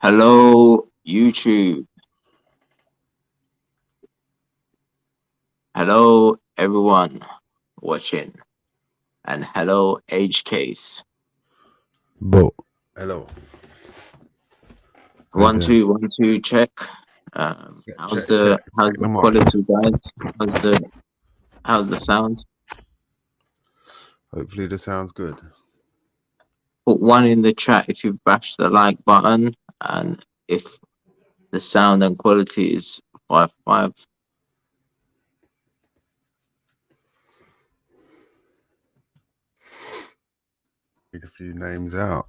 Hello, YouTube. Hello, everyone watching. And hello, Age Case. But hello. How you One, doing? two, one, two, check. How's the Check how's the the mic. quality, guys? How's the sound? Hopefully the sound's good. Put one in the chat if you bash the like button, and if the sound and quality is 5.5. Read a few names out.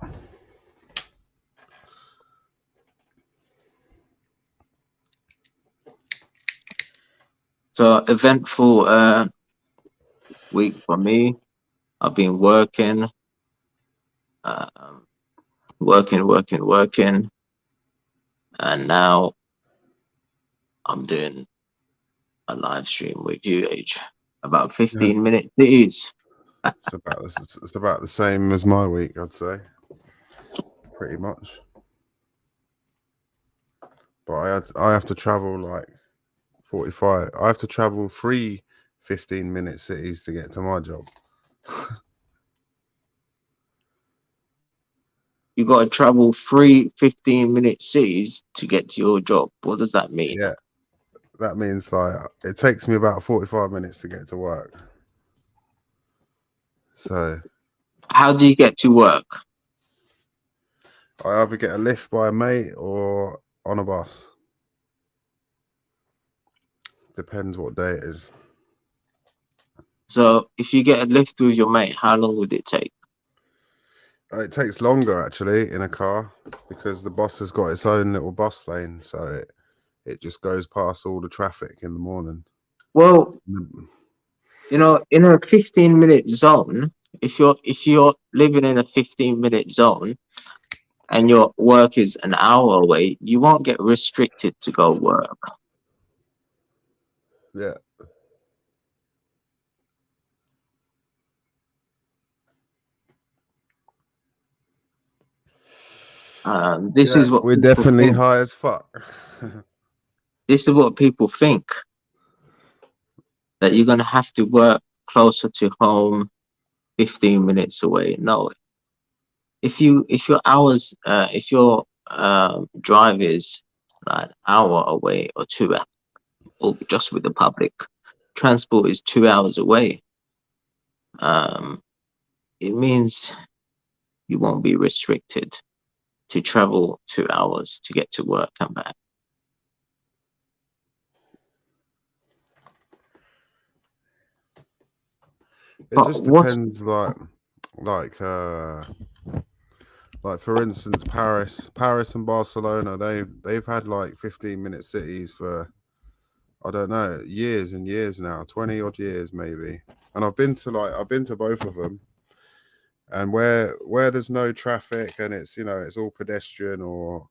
So eventful week for me. I've been working, working, and now I'm doing a live stream with you, Age. About 15 minutes it is. It's about the same as my week, I'd say. Pretty much. But I have to travel like 45. I have to travel 15-minute cities to get to my job. You got to travel 15-minute cities to get to your job. What does that mean? Yeah. That means like it takes me about 45 minutes to get to work. So How do you get to work? I either get a lift by a mate or on a bus. Depends what day it is. So if you get a lift with your mate, how long would it take? It takes longer actually in a car because the bus has got its own little bus lane, so it just goes past all the traffic in the morning. Well, in a 15-minute zone, if you're living in a 15-minute zone and your work is an hour away, you won't get restricted to go work. Yeah. This is what we're people definitely think. high as fuck. This is what people think, that you're gonna have to work closer to home, 15 minutes away. No, if your drive is like an hour away or 2 hours, or just with the public transport is 2 hours away, it means you won't be restricted to travel 2 hours to get to work and back. It just depends, like for instance, Paris and Barcelona. They've had like 15-minute cities for I don't know years and years now, 20 odd years maybe. And I've been to both of them. And where there's no traffic and it's it's all pedestrian or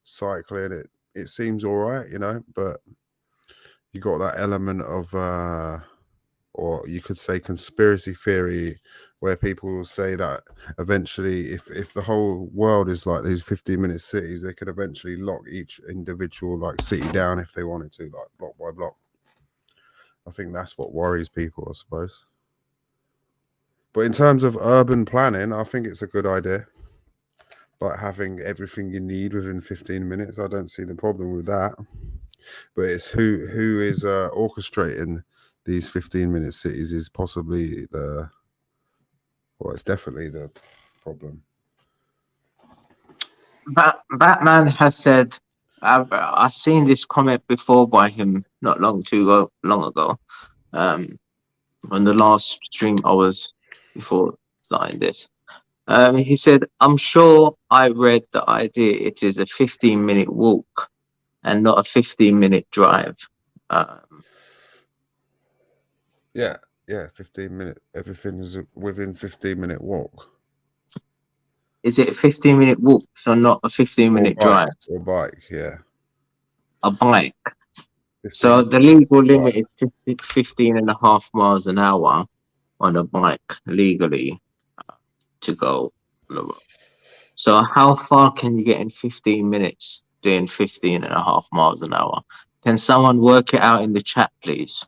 cycling, it seems all right, but you got that element of or you could say conspiracy theory, where people will say that eventually if the whole world is like these 15-minute cities, they could eventually lock each individual like city down if they wanted to, like block by block. I think that's what worries people, I suppose. But in terms of urban planning, I think it's a good idea. Like having everything you need within 15 minutes. I don't see the problem with that. But it's who is orchestrating these 15-minute cities is possibly it's definitely the problem. Batman has said, I've seen this comment before by him not long ago. On the last stream I was before starting this. He said, I'm sure I read the idea it is a 15-minute walk and not a 15-minute drive. Yeah, 15-minute. Everything is within 15-minute walk. Is it a 15-minute walk, so not a 15-minute drive? Or bike, yeah. A bike. So the legal limit is 15.5 miles an hour on a bike legally to go on the road. So how far can you get in 15 minutes doing 15.5 miles an hour? Can someone work it out in the chat, please?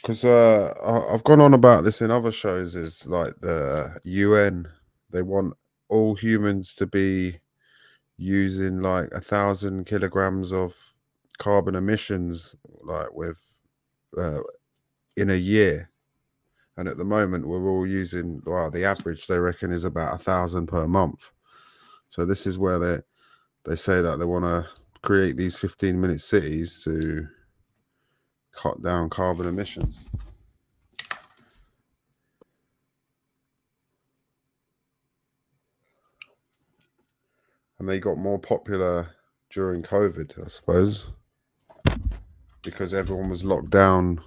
Because I've gone on about this in other shows. Is like the UN, they want all humans to be using like 1,000 kilograms of carbon emissions, like with in a year. And at the moment, we're all using, well, the average they reckon is about 1,000 per month. So this is where they say that they want to create these 15-minute cities to cut down carbon emissions. And they got more popular during COVID, I suppose, because everyone was locked down,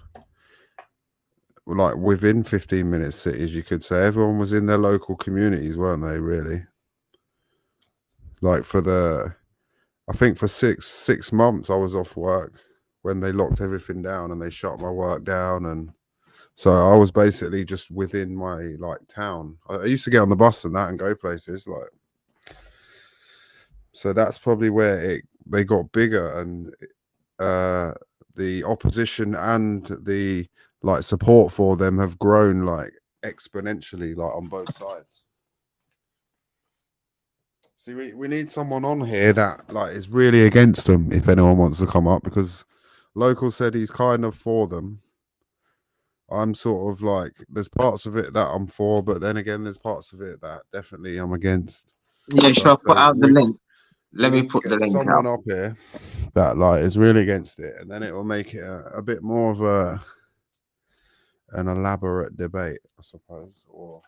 like within 15-minute cities, you could say. Everyone was in their local communities, weren't they, really? Like I think for six months I was off work when they locked everything down and they shut my work down, and so I was basically just within my like town. I used to get on the bus and that and go places like. So that's probably where they got bigger, and the opposition and the like support for them have grown like exponentially, like on both sides. See, we need someone on here that like is really against them if anyone wants to come up, because Local said he's kind of for them. I'm sort of like, there's parts of it that I'm for, but then again, there's parts of it that definitely I'm against. Yeah, So sure. I'd Put say out the link. we Let me need to put the get link someone out. up here that like is really against it, and then it will make it a bit more of an elaborate debate, I suppose. Or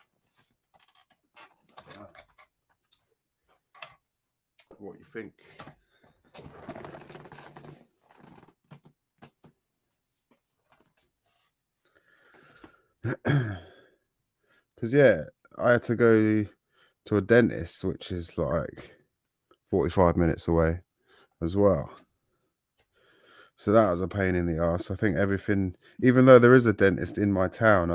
what you think? Because yeah, I had to go to a dentist, which is like 45 minutes away as well. So that was a pain in the ass. I think everything, even though there is a dentist in my town,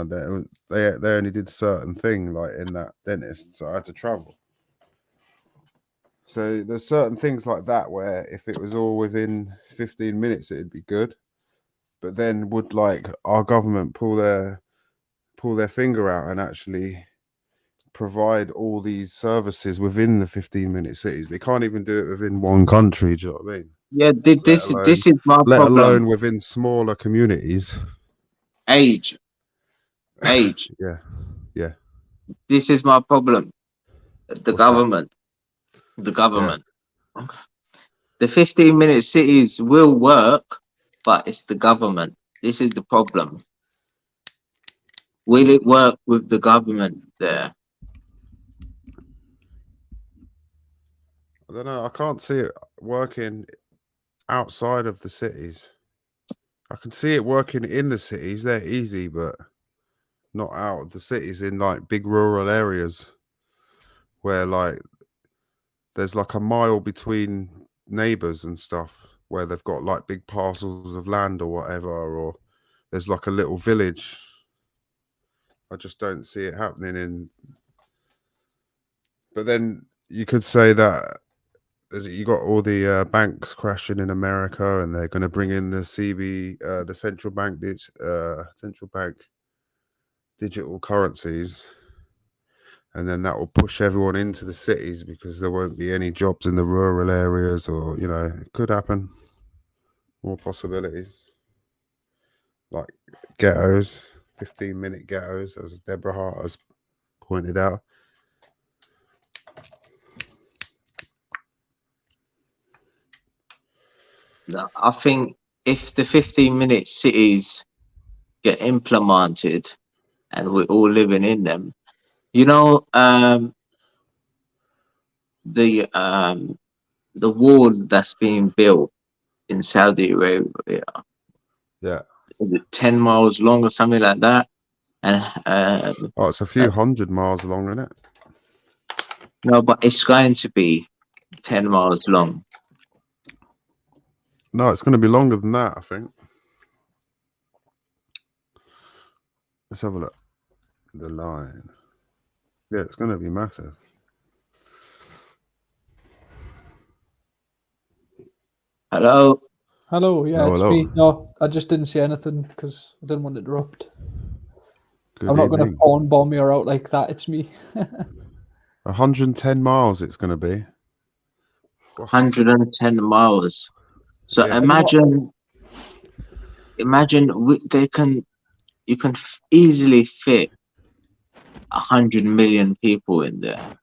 they only did certain thing like in that dentist, so I had to travel. So there's certain things like that where if it was all within 15 minutes, it'd be good. But then would like our government pull their finger out and actually provide all these services within the 15-minute cities? They can't even do it within one country. Do you know what I mean? Yeah, this is my Let problem. alone within smaller communities. Age. Yeah. This is my problem. The What's that? government. The 15-minute cities will work, but it's the government. This is the problem. Will it work with the government there? I don't know. I can't see it working outside of the cities. I can see it working in the cities. They're easy, but not out of the cities, in like big rural areas where like there's like a mile between neighbors and stuff, where they've got like big parcels of land or whatever, or there's like a little village. I just don't see it happening but then you could say that you got all the banks crashing in America, and they're going to bring in the the central bank digital currencies, and then that will push everyone into the cities because there won't be any jobs in the rural areas, or it could happen. More possibilities, like ghettos, 15-minute ghettos, as Deborah Hart has pointed out. No, I think if the 15-minute cities get implemented and we're all living in them, the wall that's being built in Saudi Arabia, Yeah. is it 10 miles long or something like that? And it's a few hundred miles long, isn't it? no, but it's going to be 10 miles long. No, it's going to be longer than that, I think. Let's have a look. The line. Yeah, it's going to be massive. Hello. Hello, yeah, Hello, it's hello. me. No, I just didn't say anything because I didn't want to interrupt. Good I'm not going to evening. pawn bomb you out like that. It's me. 110 miles it's going to be. 110 miles. So Yeah. imagine you can easily fit 100 million people in there.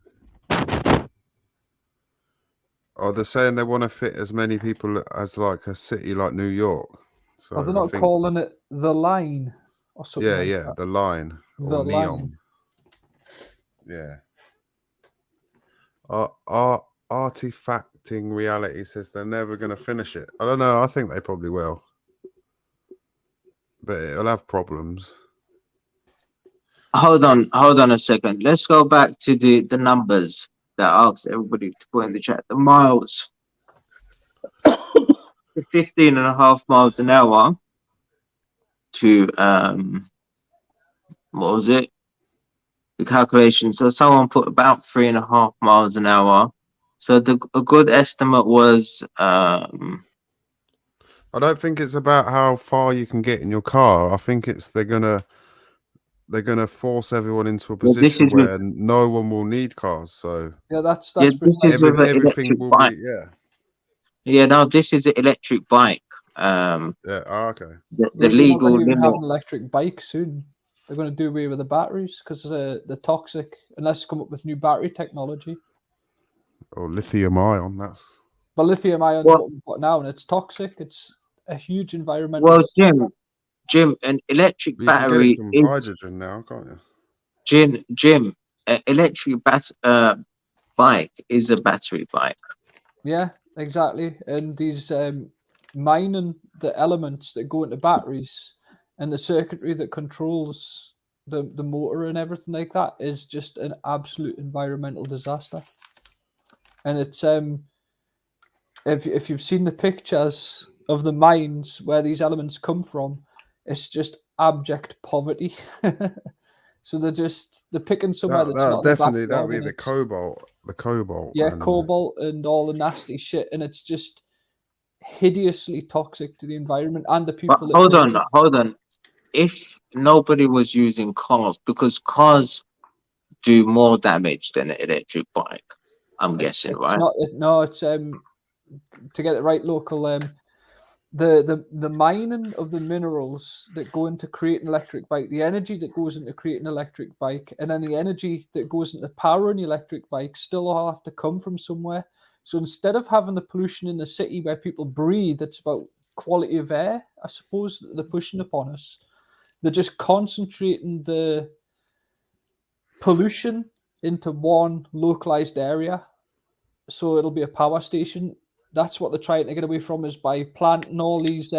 Oh, they're saying they want to fit as many people as like a city like New York. So Are they I not think, calling it the line or something yeah, like yeah, that? the line The or neon. line. Yeah. Artifacting Reality says they're never going to finish it. I don't know. I think they probably will, but it'll have problems. Hold on a second. Let's go back to the numbers that I asked everybody to put in the chat. The miles. 15.5 miles an hour to what was it? The calculation. So someone put about 3.5 miles an hour. So a good estimate was I don't think it's about how far you can get in your car. I think it's they're gonna force everyone into a well, this position is with where no one will need cars. So Yeah, that's this is precisely. with an everything electric will bike. be yeah. Yeah, no, this is an electric bike. Yeah. Oh, okay. The You're not going legal to even limit. have an electric bike soon. They're going to do away with the batteries because they're toxic unless you come up with new battery technology. Or lithium ion. That's But lithium ion is Well, what we've got now, and it's toxic. It's a huge environmental well, disaster. Jim, an electric you can get it battery from is hydrogen now, can't you? Jim. An electric bike is a battery bike. Yeah, exactly. And these mining the elements that go into batteries and the circuitry that controls the motor and everything like that is just an absolute environmental disaster. And it's if you've seen the pictures of the mines where these elements come from, it's just abject poverty. So they're picking somewhere that's That not in the definitely that'll backyard, be and the it's cobalt. The cobalt. yeah, And cobalt and all the nasty shit, and it's just hideously toxic to the environment and the But people that live in it. hold on. If nobody was using cars, because cars do more damage than an electric bike, I'm guessing, It's right? not no, it's to get it right, local the mining of the minerals that go into creating an electric bike, the energy that goes into creating an electric bike, and then the energy that goes into powering the electric bike still all have to come from somewhere. So instead of having the pollution in the city where people breathe, it's about quality of air, I suppose, that they're pushing upon us. They're just concentrating the pollution into one localized area. So it'll be a power station. That's what they're trying to get away from, is by planting all these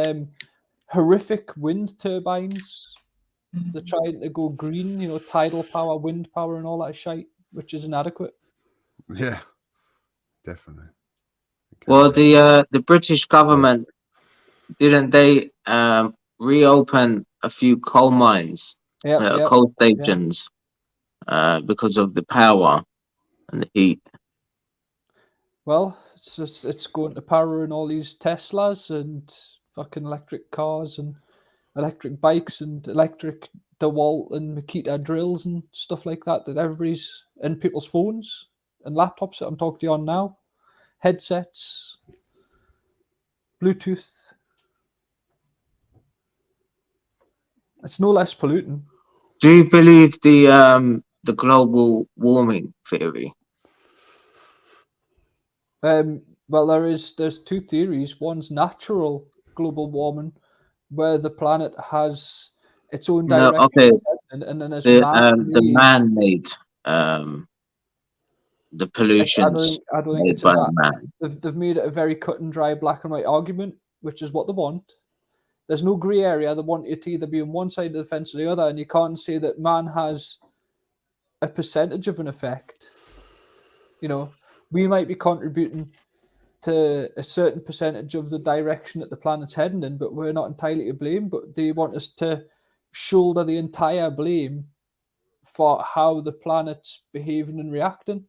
horrific wind turbines. They're trying to go green, tidal power, wind power, and all that shite, which is inadequate. yeah, definitely. Well, the British government didn't they reopen a few coal mines, Yep. coal Yeah. stations, because of the power and the heat. Well, it's going to power in all these Teslas and fucking electric cars and electric bikes and electric DeWalt and Makita drills and stuff like that everybody's in people's phones and laptops that I'm talking to you on now, headsets, Bluetooth. It's no less polluting. Do you believe the global warming theory? Well, there's two theories. One's natural global warming, where the planet has its own No, direction, okay. and then there's The man-made. man-made the pollutions I don't think made it's as by that. man. They've made it a very cut and dry black and white argument, which is what they want. There's no grey area. They want you to either be on one side of the fence or the other, and you can't say that man has a percentage of an effect. We might be contributing to a certain percentage of the direction that the planet's heading in, but we're not entirely to blame. But they want us to shoulder the entire blame for how the planet's behaving and reacting.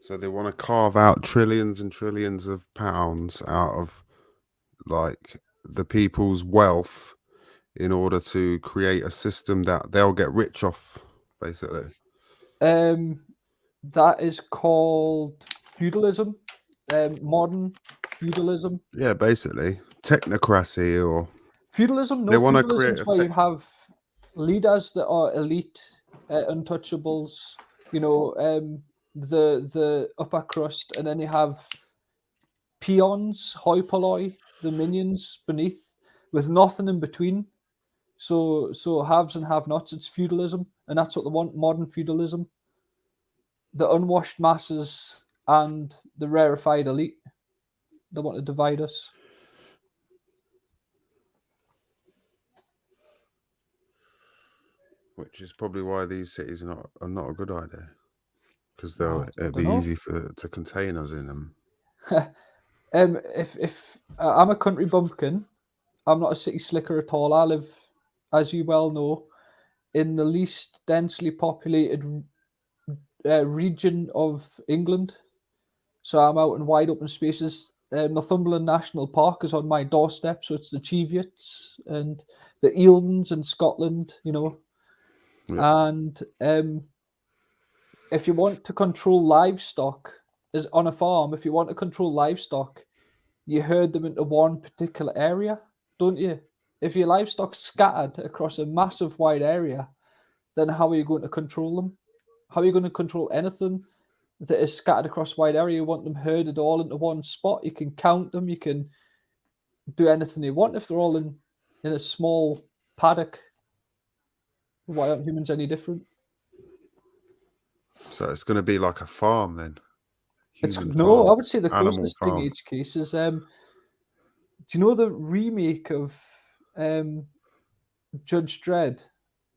So they want to carve out trillions and trillions of pounds out of like the people's wealth in order to create a system that they'll get rich off, basically. That is called feudalism, modern feudalism. Yeah, basically technocracy or Feudalism. They No, wanna feudalism create is a where you have leaders that are elite, untouchables. You know, the upper crust, and then you have peons, hoi polloi, the minions beneath, with nothing in between. So haves and have-nots. It's feudalism, and that's what they want. Modern feudalism. The unwashed masses and the rarefied elite. They want to divide us. which is probably why these cities are not a good idea, because I it'd be dunno. easy to contain us in them. If I'm a country bumpkin, I'm not a city slicker at all. I live, as you well know, in the least densely populated region of England. So I'm out in wide open spaces. Northumberland National Park is on my doorstep, so it's the Cheviots and the Eildons in Scotland, you know. Yeah. And if you want to control livestock, is on a farm, if you want to control livestock, you herd them into one particular area, don't you? If your livestock's scattered across a massive wide area, then how are you going to control them? How are you going to control anything that is scattered across a wide area? You want them herded all into one spot. You can count them. You can do anything you want if they're all in a small paddock. Why aren't humans any different? So it's going to be like a farm then. No, I would say the animal closest farm. thing age case is do you know the remake of Judge Dredd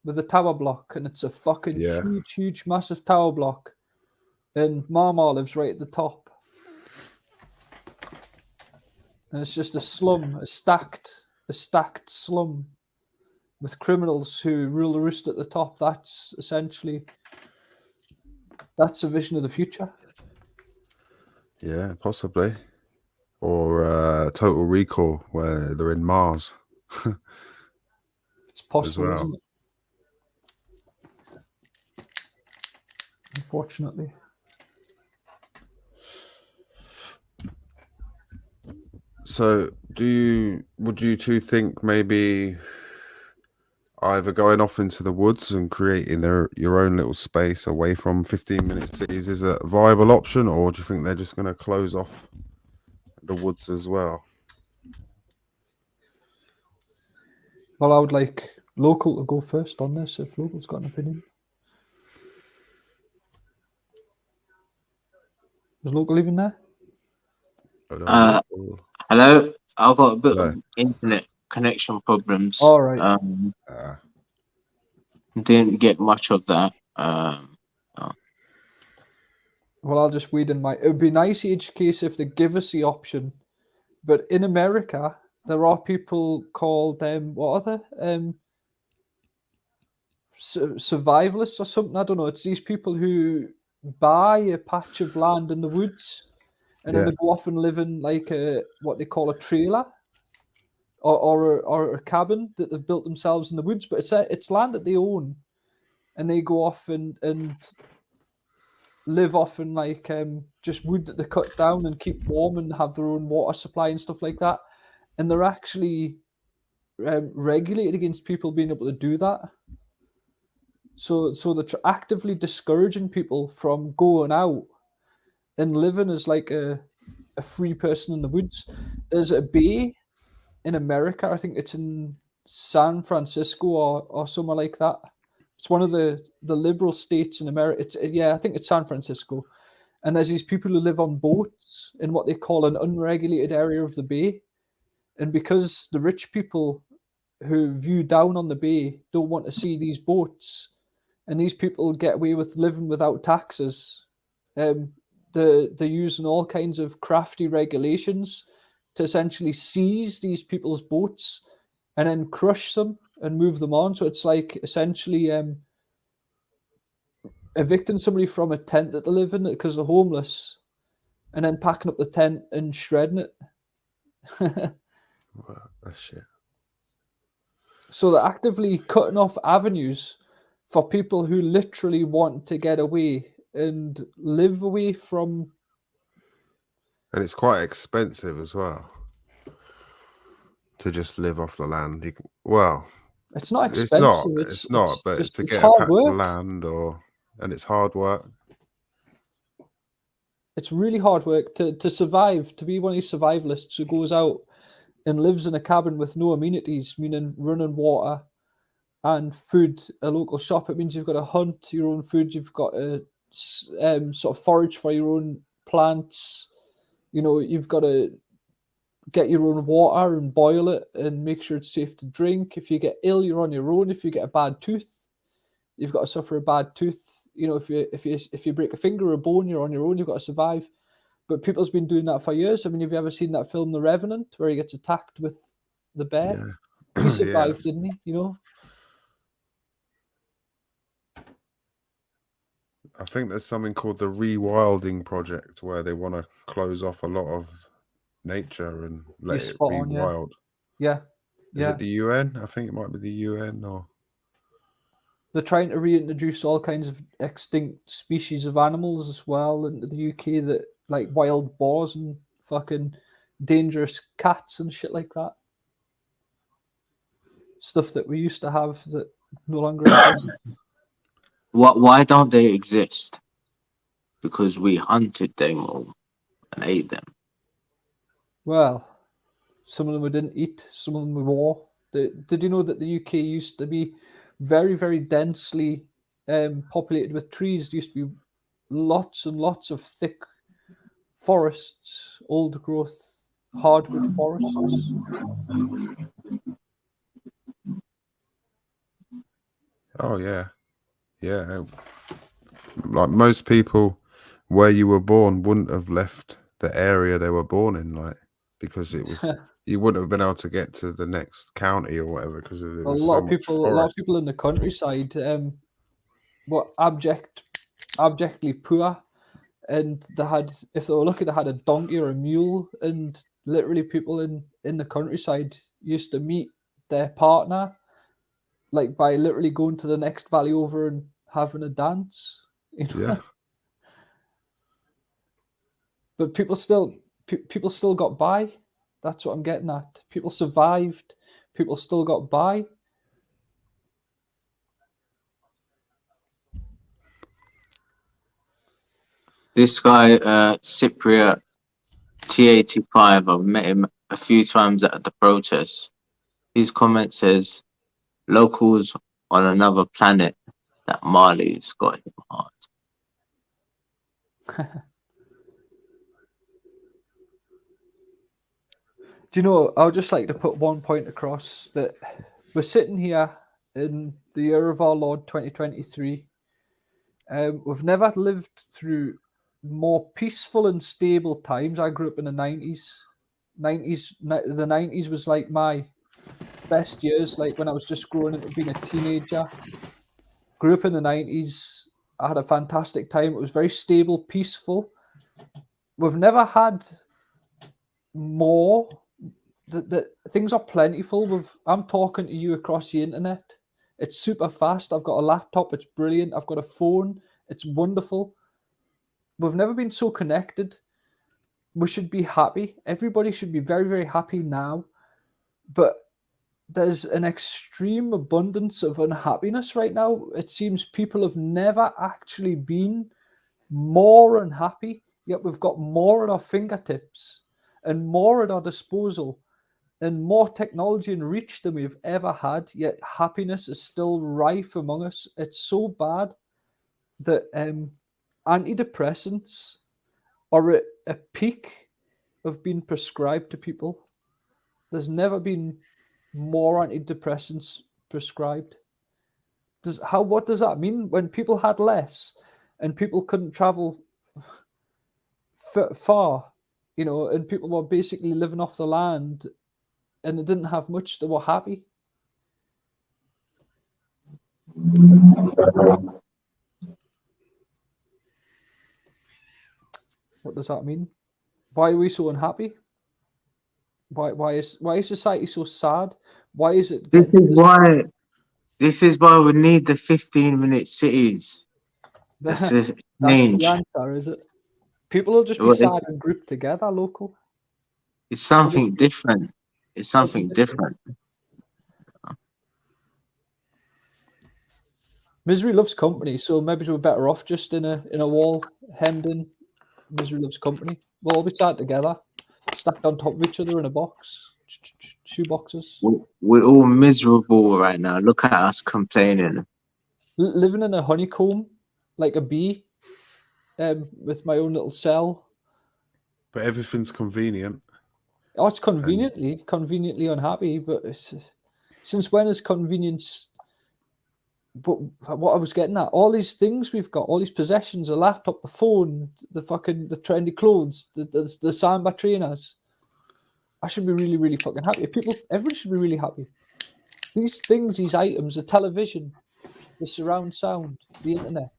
with the tower block, and it's a fucking Yeah. huge, massive tower block, and Mama lives right at the top, and it's just a slum, a stacked slum with criminals who rule the roost at the top. That's a vision of the future. Yeah, possibly. Or Total Recall, where they're in Mars. It's possible, well. isn't it? Unfortunately. So would you two think maybe either going off into the woods and creating your own little space away from 15-minute cities is a viable option, or do you think they're just going to close off the woods as well? Well, I would like Local to go first on this, if Local's got an opinion. Is Local even there? I don't know. Hello, I've got a bit of internet connection problems. All right. Didn't get much of that. Well, I'll just weed in my. It would be nice each case if they give us the option, but in America there are people called what are they? Survivalists or something. I don't know. It's these people who buy a patch of land in the woods, and then they go off and live in like what they call a trailer, or a cabin that they've built themselves in the woods. But it's land that they own, and they go off and live off in like just wood that they cut down and keep warm and have their own water supply and stuff like that. And they're actually regulated against people being able to do that. So they're actively discouraging people from going out and living as like a free person in the woods. There's a bay in America, I think it's in San Francisco or somewhere like that. It's one of the liberal states in America. I think it's San Francisco. And there's these people who live on boats in what they call an unregulated area of the bay. And because the rich people who view down on the bay don't want to see these boats, and these people get away with living without taxes, they're using all kinds of crafty regulations to essentially seize these people's boats and then crush them and move them on. So it's like essentially evicting somebody from a tent that they live in because they're homeless, and then packing up the tent and shredding it. Wow, that's shit. So they're actively cutting off avenues for people who literally want to get away and live away from. And it's quite expensive as well to just live off the land. Well, It's not it's expensive. not. It's not. But just to it's get a hard patch of work. land, and it's hard work. It's really hard work to survive. To be one of these survivalists who goes out and lives in a cabin with no amenities, meaning running water and food, a local shop. It means you've got to hunt your own food. You've got to sort of forage for your own plants. You know, you've got to get your own water and boil it and make sure it's safe to drink. If you get ill, you're on your own. If you get a bad tooth, you've got to suffer a bad tooth. You know, if you break a finger or a bone, you're on your own. You've got to survive. But people's been doing that for years. I mean, have you ever seen that film, The Revenant, where he gets attacked with the bear? Yeah. He survived, Yeah. didn't he? You know. I think there's something called the Rewilding Project where they want to close off a lot of nature and let it spot be on, yeah. wild. Yeah. Is it the UN? I think it might be the UN or. They're trying to reintroduce all kinds of extinct species of animals as well into the UK, that like wild boars and fucking dangerous cats and shit like that. Stuff that we used to have that no longer exists. Why don't they exist? Because we hunted them all and ate them. Well, some of them we didn't eat, some of them we wore. Did you know that the UK used to be very, very densely populated with trees? There used to be lots and lots of thick forests, old growth hardwood forests. Oh yeah, yeah. Like most people, where you were born wouldn't have left the area they were born in, like because it was you wouldn't have been able to get to the next county or whatever because there A was lot so of much people, forest. in the countryside, were abjectly poor, and they had, if they were lucky, they had a donkey or a mule, and literally people in the countryside used to meet their partner like by literally going to the next valley over and having a dance. You know? Yeah, But people still got by. That's what I'm getting at. People survived. People still got by. This guy, Cypriot T85, I've met him a few times at the protest. His comment says, locals on another planet, that Marley's got him hard. Do you know, I would just like to put one point across, that we're sitting here in the year of our Lord 2023. We've never lived through more peaceful and stable times. I grew up in the 90s. The 90s was like my best years, like when I was just growing into being a teenager. Grew up in the 90s. I had a fantastic time. It was very stable, peaceful. We've never had more. The things are plentiful. I'm talking to you across the internet. It's super fast. I've got a laptop. It's brilliant. I've got a phone. It's wonderful. We've never been so connected. We should be happy. Everybody should be very, very happy now. But there's an extreme abundance of unhappiness right now. It seems people have never actually been more unhappy, yet we've got more at our fingertips and more at our disposal and more technology and reach than we've ever had, yet happiness is still rife among us. It's so bad that antidepressants are at a peak of being prescribed to people. There's never been more antidepressants prescribed. What does that mean? When people had less and people couldn't travel far, you know, and people were basically living off the land and it didn't have much, they were happy. What does that mean? Why are we so unhappy? Why is society so sad? Why is it This getting is why. This is why we need the 15-minute cities. That's That's just the change. answer, is it? People will just be Well, sad and grouped together, local. It's something different. It's something different. different. Misery loves company, so maybe we're better off just in a wall, hemmed in. Misery loves company. We'll all be sat together, stacked on top of each other in a box, shoe boxes. We're all miserable right now. Look at us complaining. Living in a honeycomb, like a bee, with my own little cell. But everything's convenient. Oh, it's conveniently unhappy. But since when is convenience? But what I was getting at, all these things we've got, all these possessions, a laptop, the phone, the trendy clothes, the Samba trainers. I should be really, really fucking happy. Everybody should be really happy. These things, these items, the television, the surround sound, the internet,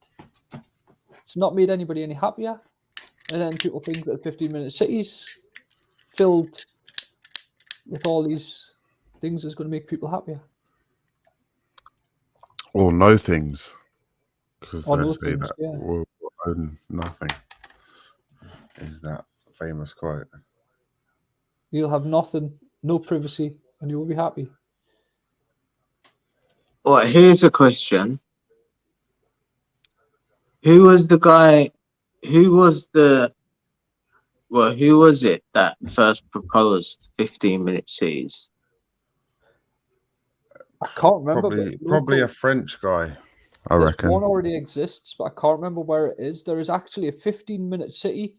it's not made anybody any happier. And then people think that 15-minute cities filled with all these things is going to make people happier. Or no things. Because Or no let's say things, that yeah. we'll own nothing. Is that famous quote? You'll have nothing, no privacy, and you will be happy. Well, here's a question. Who was the guy? Who was it that first proposed 15-minute cities? I can't remember. Probably a French guy, I reckon. One already exists, but I can't remember where it is. There is actually a 15-minute city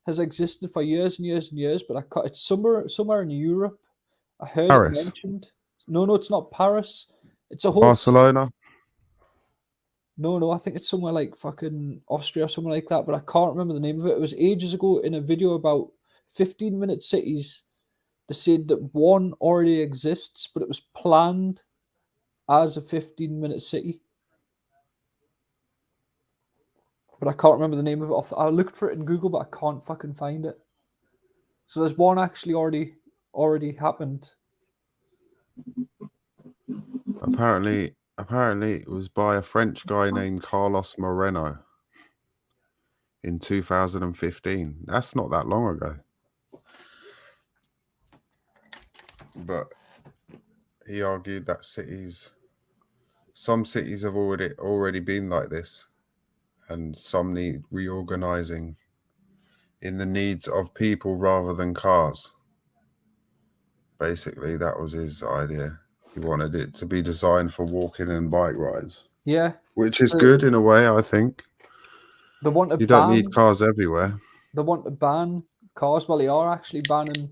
has existed for years and years and years, but it's somewhere in Europe. I heard Paris. it mentioned. No, it's not Paris. It's a whole Barcelona. No, I think it's somewhere like fucking Austria or somewhere like that, but I can't remember the name of it. It was ages ago in a video about 15-minute cities. They said that one already exists, but it was planned as a 15-minute city. But I can't remember the name of it. I looked for it in Google, but I can't fucking find it. So there's one actually already happened. Apparently it was by a French guy named Carlos Moreno in 2015. That's not that long ago. But he argued that some cities have already been like this, and some need reorganizing in the needs of people rather than cars. Basically, that was his idea. He wanted it to be designed for walking and bike rides. Yeah. Which is good in a way, I think. They want to You don't need cars everywhere. They want to ban cars. Well, they are actually banning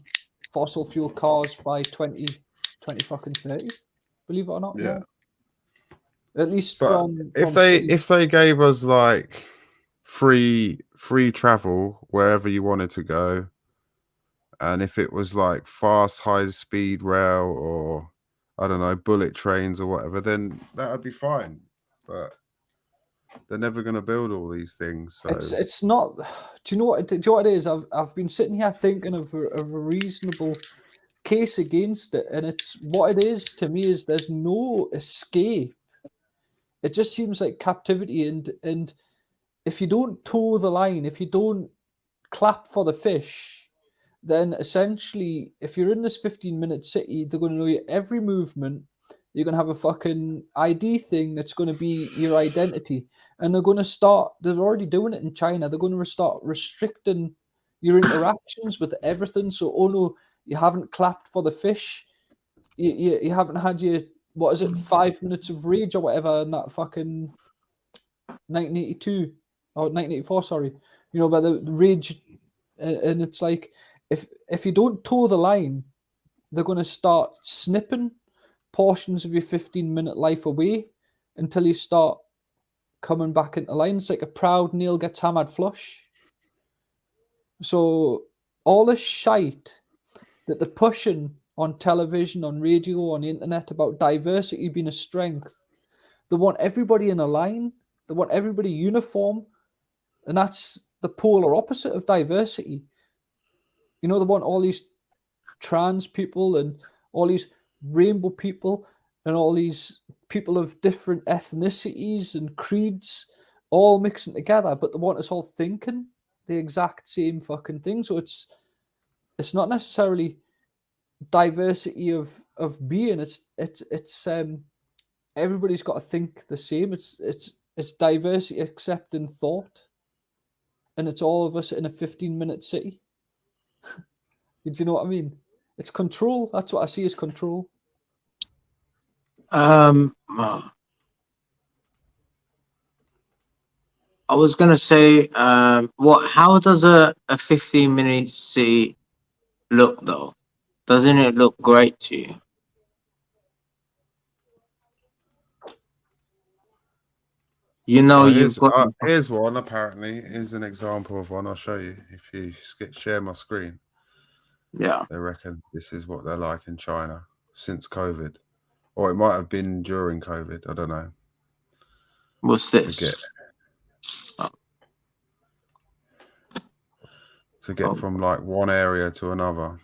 fossil fuel cars by 2030. Believe it or not. Yeah. No. At least but from if they gave us like free travel wherever you wanted to go, and if it was like fast high speed rail or I don't know, bullet trains or whatever, then that would be fine. But they're never going to build all these things. So it's not. Do you know what it is? I've been sitting here thinking of a reasonable case against it, and it's what it is to me is there's no escape. It just seems like captivity, and if you don't toe the line, if you don't clap for the fish, then essentially, if you're in this 15-minute city, they're going to know your every movement. You're going to have a fucking ID thing that's going to be your identity. And they're already doing it in China. They're going to start restricting your interactions with everything. So, oh no, you haven't clapped for the fish. You haven't had your, 5 minutes of rage or whatever in that fucking 1982 or 1984, sorry. You know, by the rage. And it's like, if you don't toe the line, they're going to start snipping portions of your 15-minute life away until you start coming back into line. It's like a proud nail gets hammered flush. So all this shite that they're pushing on television, on radio, on the internet about diversity being a strength. They want everybody in a line. They want everybody uniform. And that's the polar opposite of diversity. You know, they want all these trans people and all these rainbow people and all these people of different ethnicities and creeds all mixing together, but they want us all thinking the exact same fucking thing. So it's not necessarily diversity of being. It's everybody's got to think the same. It's diversity except in thought, and it's all of us in a 15-minute city. Do you know what I mean? It's control. That's what I see as control. Well, I was gonna say, how does a 15-minute city look though? Doesn't it look great to you? You know, Oh, you've got here's one. Apparently, here's an example of one. I'll show you if you share my screen. yeah. They reckon this is what they're like in China since COVID, or it might have been during COVID. I don't know. What's this? To get from like one area to another.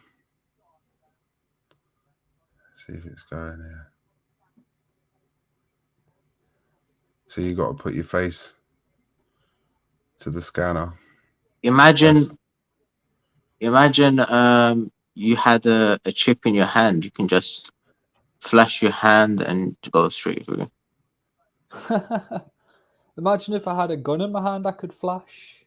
See if it's going here. So you got to put your face to the scanner. Imagine you had a chip in your hand. You can just flash your hand and go straight through. Imagine if I had a gun in my hand I could flash.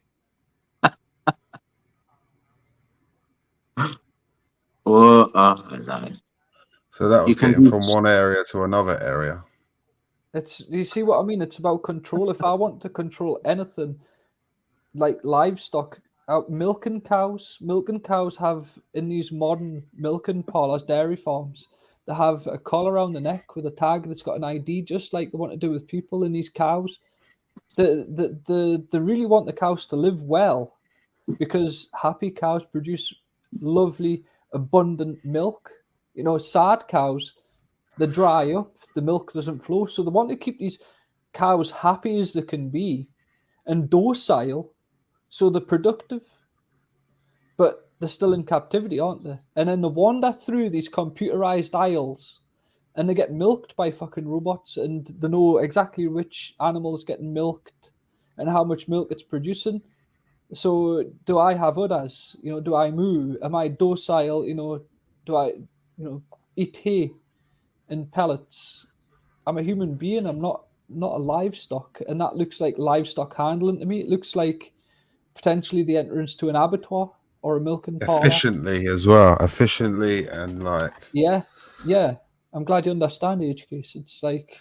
Or no. So that was You can getting do- from one area to another area. You see what I mean? It's about control. If I want to control anything, like livestock, milking cows have in these modern milking parlors, dairy farms, they have a collar around the neck with a tag that's got an ID, just like they want to do with people in these cows. They really want the cows to live well, because happy cows produce lovely, abundant milk. You know, sad cows, they dry up, the milk doesn't flow. So they want to keep these cows happy as they can be and docile, so they're productive. But they're still in captivity, aren't they? And then they wander through these computerized aisles and they get milked by fucking robots, and they know exactly which animal is getting milked and how much milk it's producing. So do I have udders? You know, do I moo? Am I docile? You know, do I, eat hay and pellets? I'm a human being. I'm not a livestock, and that looks like livestock handling to me. It looks like potentially the entrance to an abattoir or a milking parlor. Efficiently as well. Efficiently and like. Yeah. I'm glad you understand Age Case. It's like.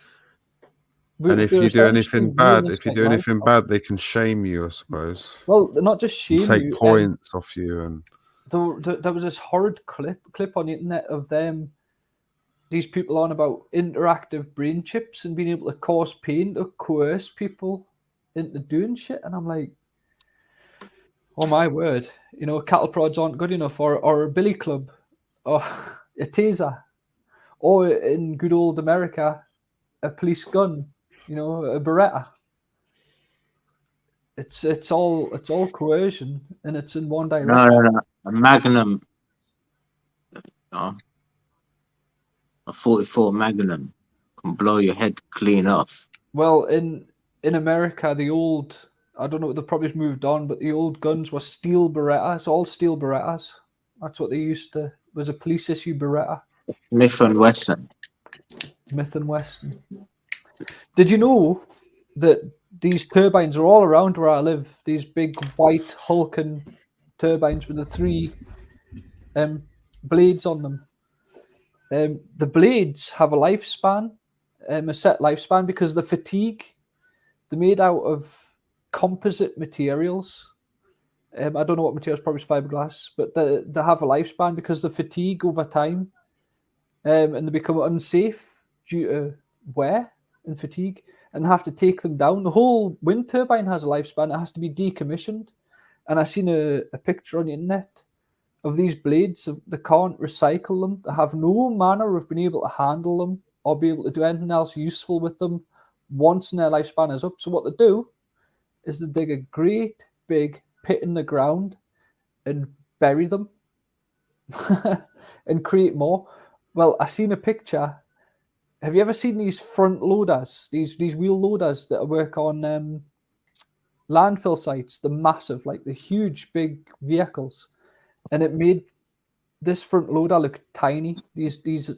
And if you do anything bad, they can shame you, I suppose. Well, they're not just shame you. Take points off you, and there was this horrid clip on the internet of them. These people on about interactive brain chips and being able to cause pain to coerce people into doing shit, and I'm like, oh my word! You know, cattle prods aren't good enough, or a billy club, or a taser, or in good old America, a police gun. You know, a Beretta. It's all coercion, and it's in one direction. No. A Magnum. A 44 Magnum can blow your head clean off. Well, in America, the old, I don't know, they've probably moved on, but the old guns were steel Berettas, all steel Berettas. That's what they used to. Was a police issue Beretta. Smith and Wesson. Smith and Wesson. Did you know that these turbines are all around where I live? These big white hulking turbines with the 3 blades on them. The blades have a lifespan, a set lifespan, because the fatigue. They're made out of composite materials. I don't know what materials, probably fiberglass, but they have a lifespan because the fatigue over time, and they become unsafe due to wear and fatigue, and have to take them down. The whole wind turbine has a lifespan. It has to be decommissioned. And I seen a picture on the internet of these blades. They can't recycle them. They have no manner of being able to handle them or be able to do anything else useful with them once their lifespan is up. So what they do is they dig a great big pit in the ground and bury them and create more. Well, I seen a picture. Have you ever seen these front loaders, these wheel loaders that work on landfill sites? The massive, like the huge, big vehicles, and it made this front loader look tiny. These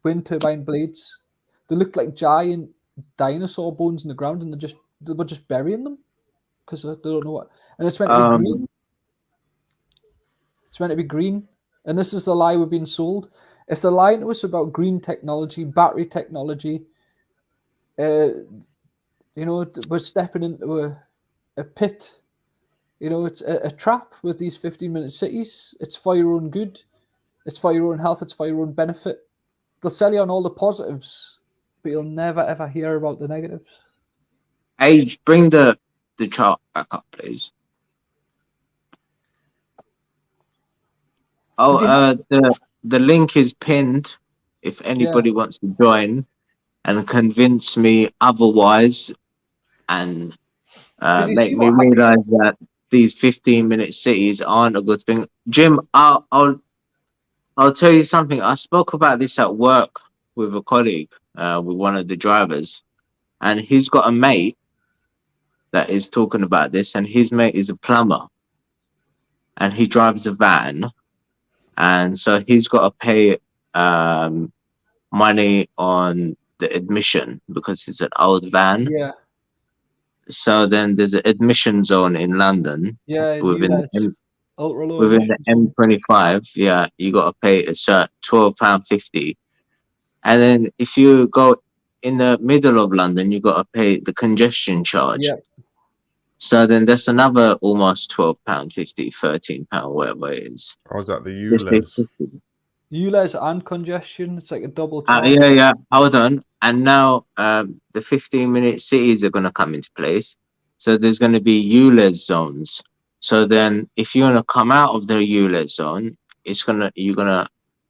wind turbine blades, they look like giant dinosaur bones in the ground, and they were just burying them because they don't know what. And it's meant to be green. It's meant to be green, and this is the lie we're being sold. If they're lying to us about green technology, battery technology, we're stepping into a pit. It's a trap with these 15-minute cities. It's for your own good. It's for your own health. It's for your own benefit. They'll sell you on all the positives, but you'll never, ever hear about the negatives. Age, bring the chart back up, please. Oh, the link is pinned if anybody wants to join and convince me otherwise, and make me realize that these 15-minute cities aren't a good thing. Jim, I'll tell you something. I spoke about this at work with a colleague, with one of the drivers, and he's got a mate that is talking about this, and his mate is a plumber, and he drives a van, and so he's got to pay money on the admission because it's an old van. Yeah. So then there's an admission zone in London. Yeah, within the M25. Yeah, you got to pay a certain £12.50, and then if you go in the middle of London, you got to pay the congestion charge. Yeah. So then that's another almost £12.50, £13, whatever it is. I was at the ULEZ. ULEZ and congestion. It's like a double charge. Yeah. Hold on. And now the 15-minute cities are going to come into place. So there's going to be ULEZ zones. So then if you want to come out of the ULEZ zone,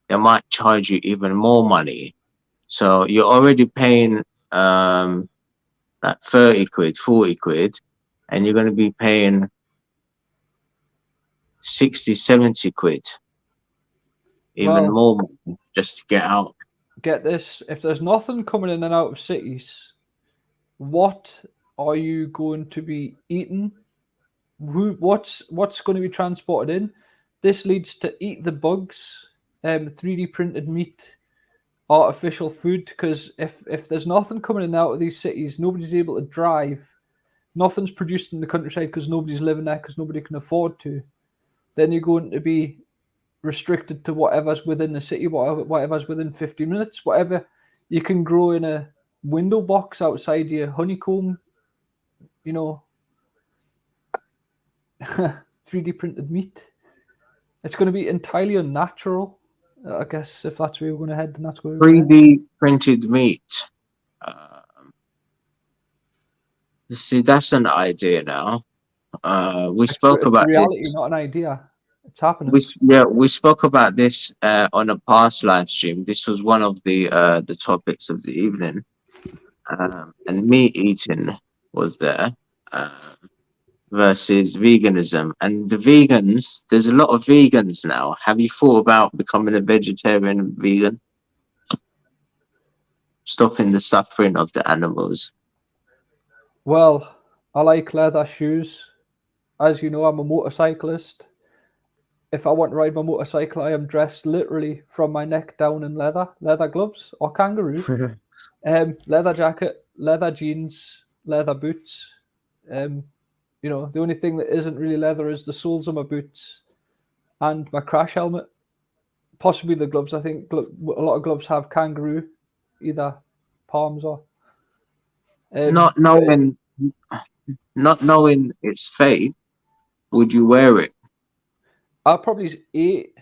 they might charge you even more money. So you're already paying like 30 quid, 40 quid, and you're going to be paying 60, 70 quid. Even more money just to get out. Get this, if there's nothing coming in and out of cities, what are you going to be eating? What's going to be transported in? This leads to eat the bugs, 3D printed meat, artificial food, because if there's nothing coming in and out of these cities, nobody's able to drive, nothing's produced in the countryside because nobody's living there because nobody can afford to, then you're going to be restricted to whatever's within the city, whatever's within 50 minutes, whatever you can grow in a window box outside your honeycomb, 3D printed meat. It's going to be entirely unnatural. I guess if that's where we're going to head, then that's where we're 3D printed meat. See, that's an idea now. It's reality, this. not an idea. It's happening. We spoke about this on a past live stream. This was one of the topics of the evening, and meat eating was there versus veganism. And the vegans, there's a lot of vegans now. Have you thought about becoming a vegetarian and vegan? Stopping the suffering of the animals. Well, I like leather shoes. As you know, I'm a motorcyclist. If I want to ride my motorcycle, I am dressed literally from my neck down in leather gloves or kangaroo, leather jacket, leather jeans, leather boots. The only thing that isn't really leather is the soles of my boots and my crash helmet. Possibly the gloves. I think a lot of gloves have kangaroo, either palms or. Not knowing its fate, would you wear it? I'll probably eat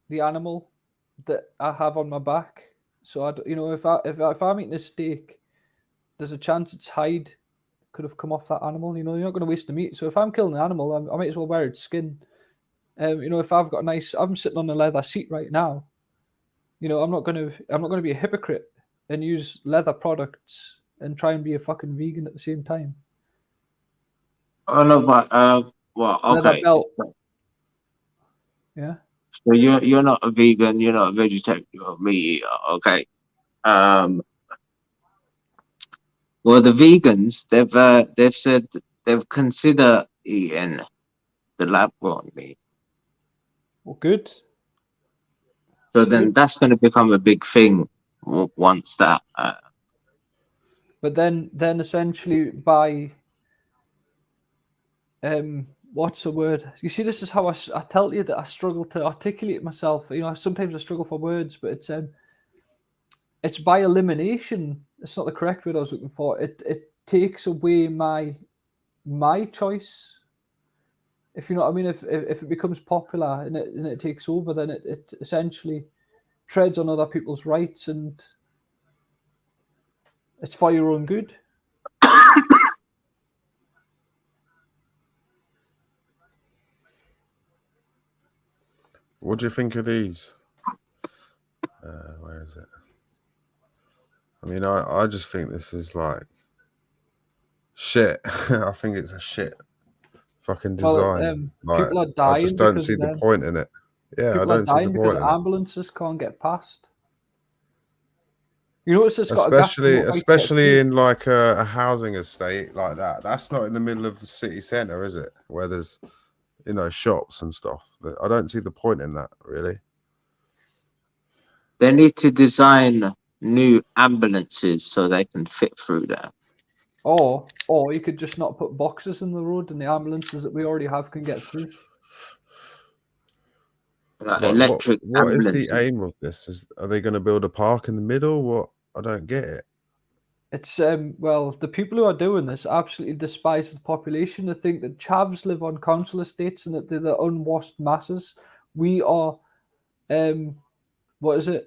the animal that I have on my back. So if I'm eating a steak, there's a chance its hide could have come off that animal. You're not going to waste the meat. So if I'm killing an animal, I might as well wear its skin. You know, if I've got I'm sitting on a leather seat right now. You know, I'm not gonna be a hypocrite and use leather products and try and be a fucking vegan at the same time. Oh no, but well, Leather okay. belt. Yeah. So you're not a vegan, you're not a vegetarian, you're a meat eater, okay. Um, well, the vegans they've said they've considered eating the lab grown meat. Well, good. So then that's going to become a big thing once that. But then essentially by what's the word? You see, this is how I tell you that I struggle to articulate myself. You know, sometimes I struggle for words, but it's by elimination. It's not the correct word I was looking for. It takes away my choice. If you know what I mean, if it becomes popular and it takes over, then it essentially treads on other people's rights, and it's for your own good. What do you think of these? Where is it? I mean, I just think this is like shit. I think it's a shit fucking design. People are dying. I just don't see the point in it. Yeah, people I don't are dying see the because point in ambulances can't get past. You notice it's got especially in like a housing estate like that. That's not in the middle of the city centre, is it? Where there's, you know, shops and stuff. I don't see the point in that, really. They need to design new ambulances so they can fit through there. Or you could just not put boxes in the road, and the ambulances that we already have can get through. Electric what is ambulances. the aim of this? Are they going to build a park in the middle? What? I don't get it. It's well, the people who are doing this absolutely despise the population. They think that chavs live on council estates and that they're the unwashed masses. We are, what is it?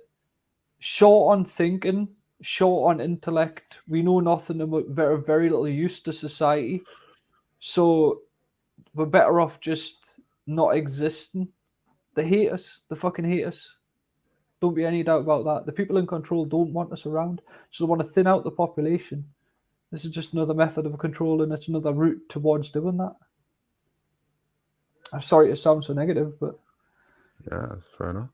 Short on thinking, short on intellect. We know nothing and we're very, very little use to society. So we're better off just not existing. They hate us. They fucking hate us. Don't be any doubt about that. The people in control don't want us around, so they want to thin out the population. This is just another method of control, and it's another route towards doing that. I'm sorry to sound so negative, but yeah, that's fair enough.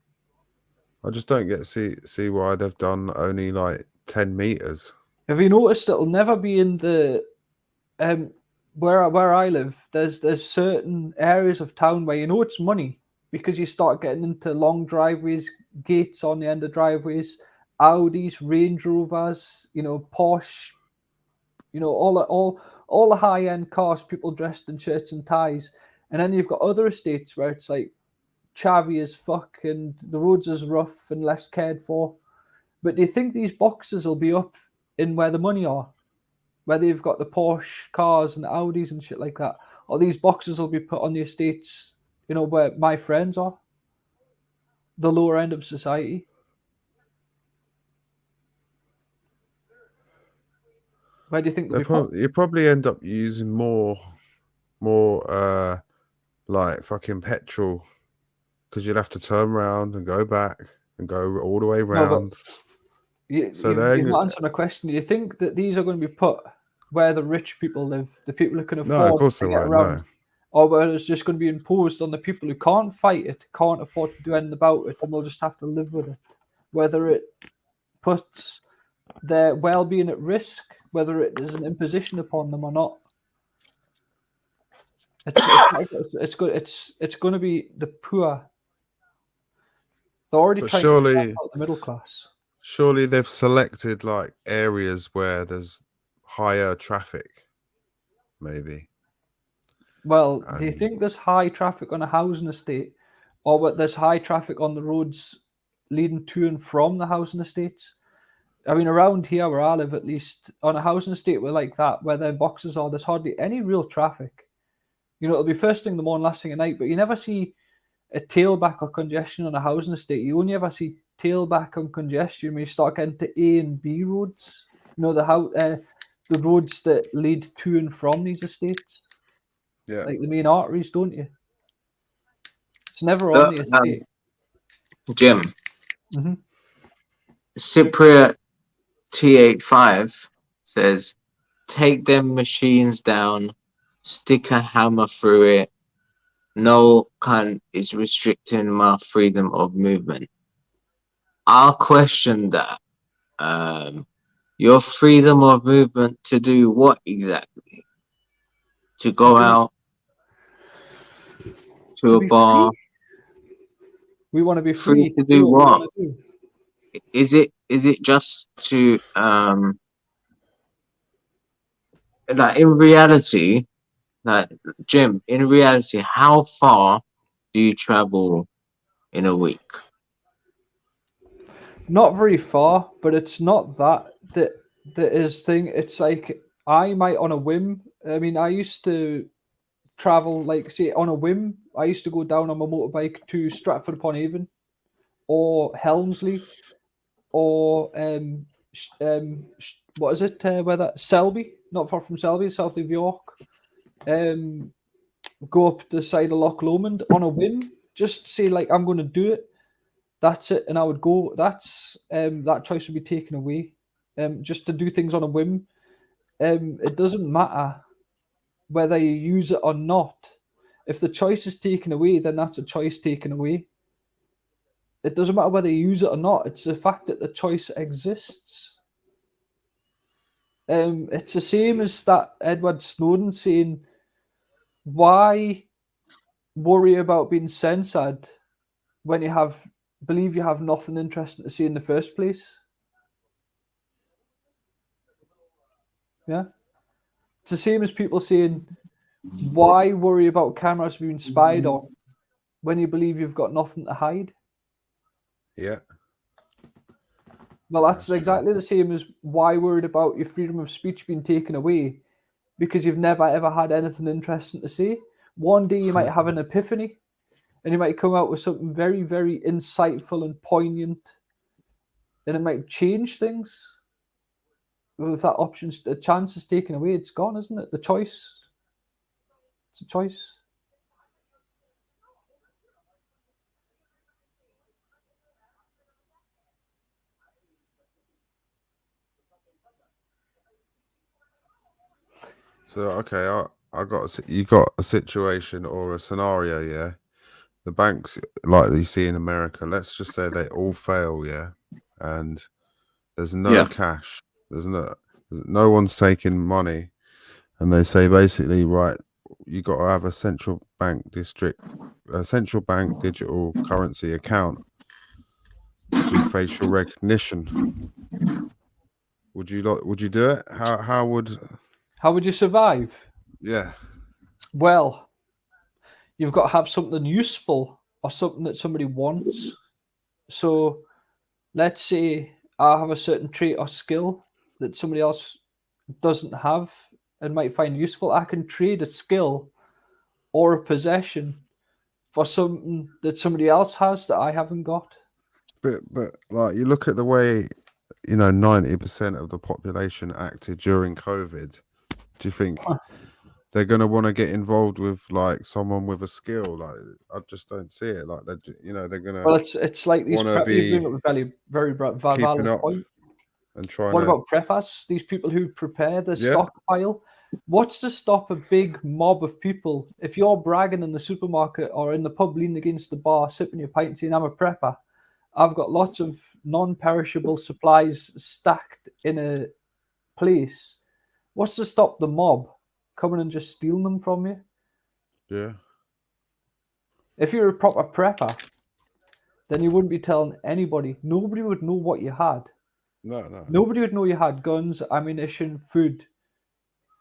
I just don't get see why they've done only like 10 meters. Have you noticed it'll never be in the where I live? There's certain areas of town where you know it's money, because you start getting into long driveways, gates on the end of driveways, Audis, Range Rovers, you know, Porsche, you know, all the high-end cars, people dressed in shirts and ties. And then you've got other estates where it's like chavvy as fuck and the roads is rough and less cared for. But do you think these boxes will be up in where the money are? Where they've got the Porsche cars and Audis and shit like that? Or these boxes will be put on the estates, you know, where my friends are, the lower end of society. Where do you think they'll be put? You probably end up using more like fucking petrol, because you'd have to turn around and go back and go all the way around. You're not answering a question. Do you think that these are going to be put where the rich people live, the people who can afford to get around? No. Or whether it's just going to be imposed on the people who can't fight it, can't afford to do anything about it, and they'll just have to live with it. Whether it puts their well-being at risk, whether it is an imposition upon them or not. It's going to be the poor. They're already trying to stamp out the middle class. Surely they've selected like areas where there's higher traffic, maybe. Well, do you think there's high traffic on a housing estate, or there's high traffic on the roads leading to and from the housing estates? I mean, around here where I live, at least, on a housing estate like that, where their boxes are, there's hardly any real traffic. You know, it'll be first thing in the morning, last thing at night, but you never see a tailback or congestion on a housing estate. You only ever see tailback and congestion when you start getting to A and B roads. You know, the roads that lead to and from these estates. Yeah. Like the main arteries, don't you? It's never on Look, the estate. Jim, hmm Cypriot T85 says, take them machines down, stick a hammer through it. No cunt is restricting my freedom of movement. I'll question that. Your freedom of movement to do what exactly? To go out to a be bar? free. We want to be Free free to do do what we what? want to do. Is it just to like in reality, like Jim, in reality, how far do you travel in a week? Not very far, but it's not that is thing. It's like I might on a whim. I mean, I used to travel like say on a whim. I used to go down on my motorbike to Stratford upon Avon or Helmsley or what is it? Where that Selby, not far from Selby, south of York. Go up the side of Loch Lomond on a whim. Just say like I'm going to do it. That's it, and I would go. That's that choice would be taken away. Just to do things on a whim. It doesn't matter whether you use it or not. If the choice is taken away, then that's a choice taken away. It doesn't matter whether you use it or not. It's the fact that the choice exists. It's the same as that Edward Snowden saying, "Why worry about being censored when you believe you have nothing interesting to say in the first place?" Yeah, it's the same as people saying, "Why worry about cameras being spied on when you believe you've got nothing to hide?" Yeah. Well, that's That's true. exactly the same as why worried about your freedom of speech being taken away because you've never ever had anything interesting to say. One day you might have an epiphany and you might come out with something very, very insightful and poignant, and it might change things. Well, if that option, the chance is taken away, it's gone, isn't it? The choice. It's a choice. So okay, I got you got a situation or a scenario, yeah. The banks, like you see in America, let's just say they all fail, yeah, and there's no Yeah. cash, no one's taking money, and they say basically, right, you got to have a central bank digital currency account through facial recognition. Would you do it? How would you survive? yeah. Well, you've got to have something useful or something that somebody wants. So let's say I have a certain trait or skill that somebody else doesn't have and might find useful. I can trade a skill or a possession for something that somebody else has that I haven't got. But like you look at the way 90% of the population acted during COVID. Do you think they're gonna want to get involved with like someone with a skill? Like I just don't see it. Like they're gonna Well, it's like these want to prep. You be bring up a very keeping valid up point. and trying What to about preppers? These people who prepare the yeah. stockpile. What's to stop a big mob of people? If you're bragging in the supermarket or in the pub, leaning against the bar, sipping your pint, saying, "I'm a prepper. I've got lots of non-perishable supplies stacked in a place." What's to stop the mob coming and just stealing them from you? Yeah. If you're a proper prepper, then you wouldn't be telling anybody. Nobody would know what you had. No. Nobody would know you had guns, ammunition, food.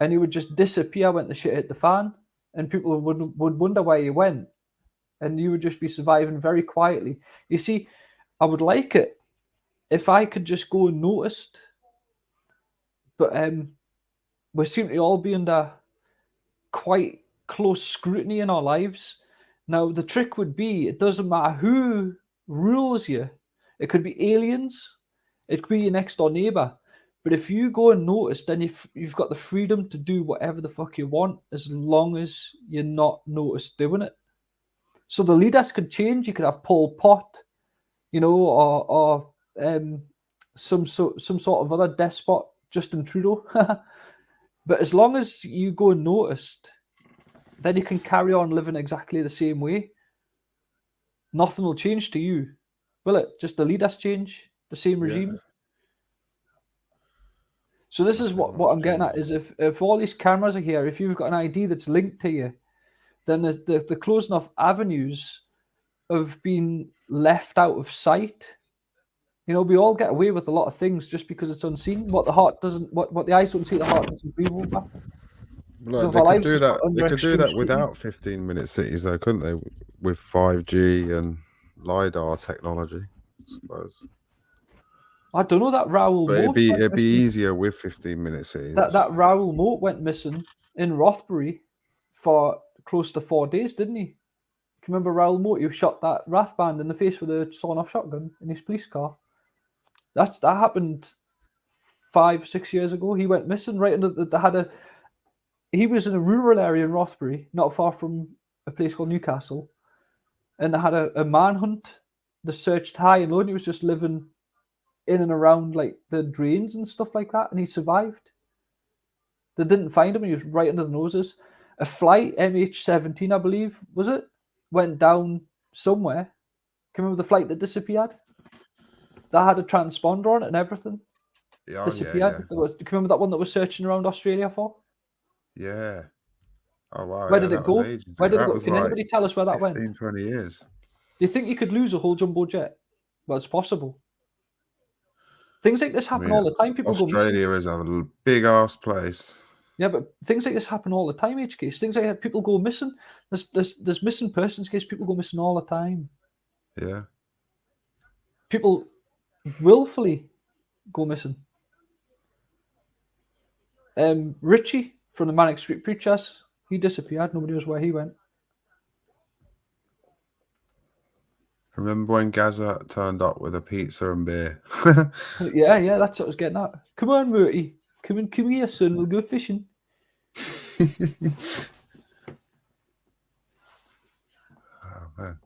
And you would just disappear when the shit hit the fan, and people would wonder where you went, and you would just be surviving very quietly. You see, I would like it if I could just go unnoticed, but we seem to all be under quite close scrutiny in our lives. Now, the trick would be it doesn't matter who rules you. It could be aliens, it could be your next door neighbor. But if you go unnoticed, then you've got the freedom to do whatever the fuck you want as long as you're not noticed doing it. So the leaders could change. You could have Pol Pot, you know, or some sort of other despot, Justin Trudeau. But as long as you go unnoticed, then you can carry on living exactly the same way. Nothing will change to you, will it? Just the leaders change, the same regime. Yeah. So this is what I'm getting at, is if all these cameras are here, if you've got an ID that's linked to you, then the closing off avenues of being left out of sight. You know, we all get away with a lot of things just because it's unseen. What the heart doesn't, what the eyes don't see, the heart doesn't grieve over. Like, So if they our could lives do just that. got They under could do extreme that scrutiny. without 15-minute cities, though, couldn't they? With 5G and LiDAR technology, I suppose. I don't know, that Raoul But Moat. it'd be easier with 15-minute cities. That Raoul Moat went missing in Rothbury for close to 4 days, didn't he? Can you remember Raoul Moat? Who shot that Rathband in the face with a sawn-off shotgun in his police car. That happened 5-6 years ago. He went missing right under he was in a rural area in Rothbury, not far from a place called Newcastle, and they had a manhunt. They searched high and low, and he was just living in and around like the drains and stuff like that, and he survived. They didn't find him. He was right under the noses. A flight, MH17, I believe, was it, went down somewhere. Can you remember the flight that disappeared? That had a transponder on it and everything. Yeah, Disappeared. Yeah. Do you remember that one that was searching around Australia for? Yeah. Oh, wow. Where yeah, did it that was go? ages Where ago. did it That go? was Can like anybody tell us where that 15, went? 20 years. Do you think you could lose a whole jumbo jet? Well, it's possible. Things like this happen all the time. People go missing. Australia is a big ass place. Yeah, but things like this happen all the time, HKs. Things like that, people go missing. There's missing persons case, people go missing all the time. Yeah. People willfully go missing. Richie from the Manic Street Preachers, he disappeared. Nobody knows where he went. Remember when Gaza turned up with a pizza and beer? Yeah, that's what I was getting at. Come on, Murty. Come here, son. We'll go fishing. Oh, man.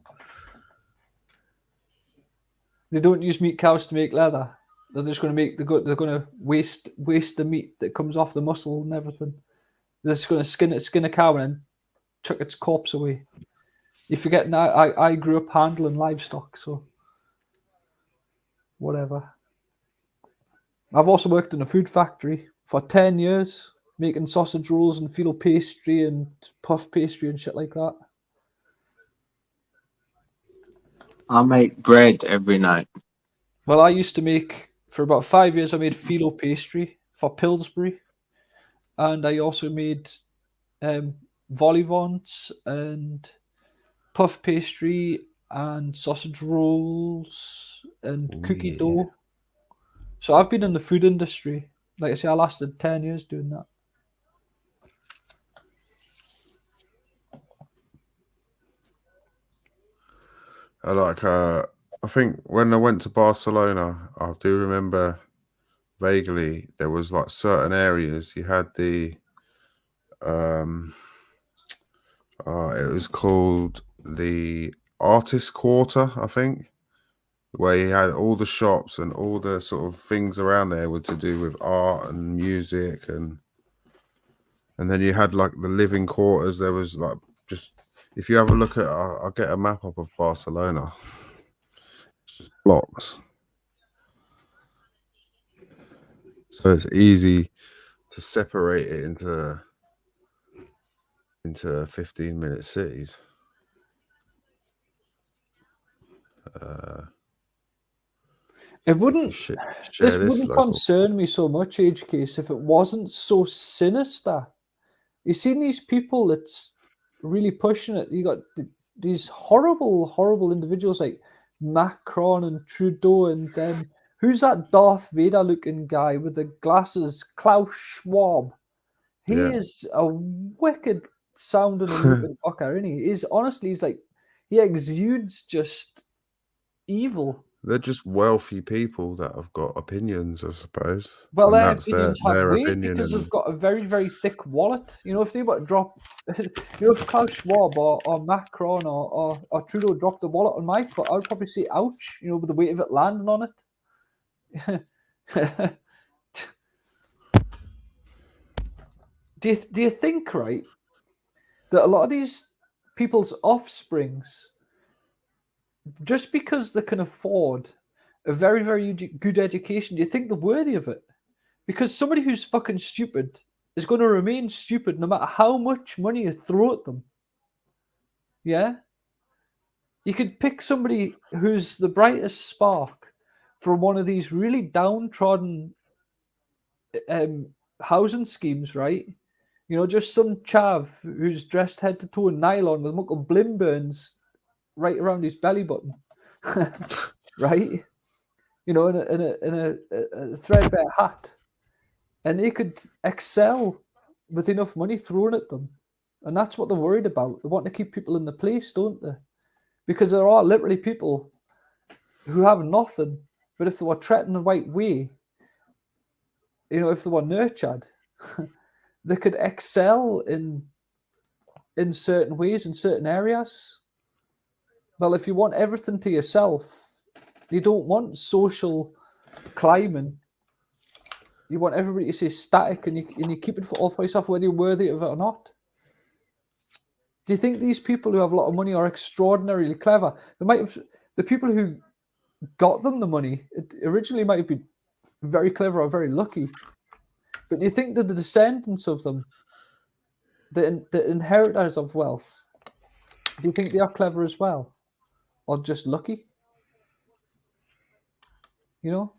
They don't use meat cows to make leather. They're just going to they're going to waste the meat that comes off the muscle and everything. They're just going to skin a cow and then chuck its corpse away. You're forgetting I grew up handling livestock, so whatever. I've also worked in a food factory for 10 years, making sausage rolls and phyllo pastry and puff pastry and shit like that. I make bread every night. Well, I used to make, for about 5 years, I made phyllo pastry for Pillsbury. And I also made volivants and puff pastry and sausage rolls and cookie dough. So I've been in the food industry. Like I say, I lasted 10 years doing that. I think when I went to Barcelona, I do remember vaguely there was like certain areas you had the it was called the Artist Quarter, I think, where you had all the shops and all the sort of things around there were to do with art and music, and then you had like the living quarters. There was like, just if you have a look at, I'll get a map up of Barcelona. Blocks, so it's easy to separate it into 15-minute cities. It wouldn't. This wouldn't local. concern me so much, Age Case, if it wasn't so sinister. You seen these people that's really pushing it. You got these horrible individuals like Macron and Trudeau, and then who's that Darth Vader looking guy with the glasses? Klaus Schwab. He is a wicked sounding and looking fucker, isn't he? He's honestly, he's like, he exudes just evil. They're just wealthy people that have got opinions, I suppose. Well, And their that's opinions have their weight opinion. because they've And got a very, very thick wallet. You know, if they were to drop, you know, if Klaus Schwab or Macron or Trudeau dropped the wallet on my foot, I would probably say, ouch, you know, with the weight of it landing on it. Do you think, right, that a lot of these people's offsprings, just because they can afford a very, very good education, do you think they're worthy of it? Because somebody who's fucking stupid is going to remain stupid no matter how much money you throw at them. Yeah? You could pick somebody who's the brightest spark from one of these really downtrodden housing schemes, right? You know, just some chav who's dressed head to toe in nylon with muckle blim burns right around his belly button, right? You know, in a threadbare hat. And they could excel with enough money thrown at them. And that's what they're worried about. They want to keep people in the place, don't they? Because there are literally people who have nothing, but if they were treated in the right way, you know, if they were nurtured, they could excel in certain ways, in certain areas. Well, if you want everything to yourself, you don't want social climbing. You want everybody to stay static, and you keep it all for yourself, whether you're worthy of it or not. Do you think these people who have a lot of money are extraordinarily clever? They might have, the people who got them the money, it originally might have been very clever or very lucky. But do you think that the descendants of them, the inheritors of wealth, do you think they are clever as well? Or just lucky? You know?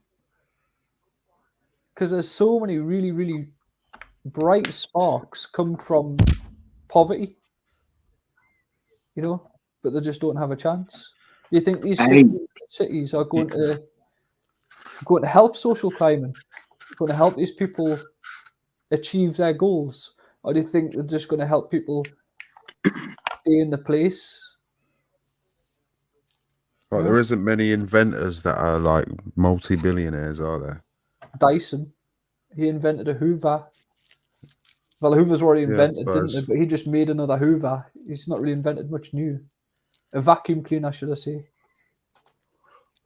Because there's so many really, really bright sparks come from poverty, you know, but they just don't have a chance. Do you think these 50 cities are going to help social climbing, going to help these people achieve their goals, or do you think they're just going to help people stay in the place? Like, there isn't many inventors that are like multi-billionaires, are there? Dyson, he invented a Hoover. Well, Hoover's already invented, didn't it? But he just made another Hoover. He's not really invented much new. A vacuum cleaner, should I say?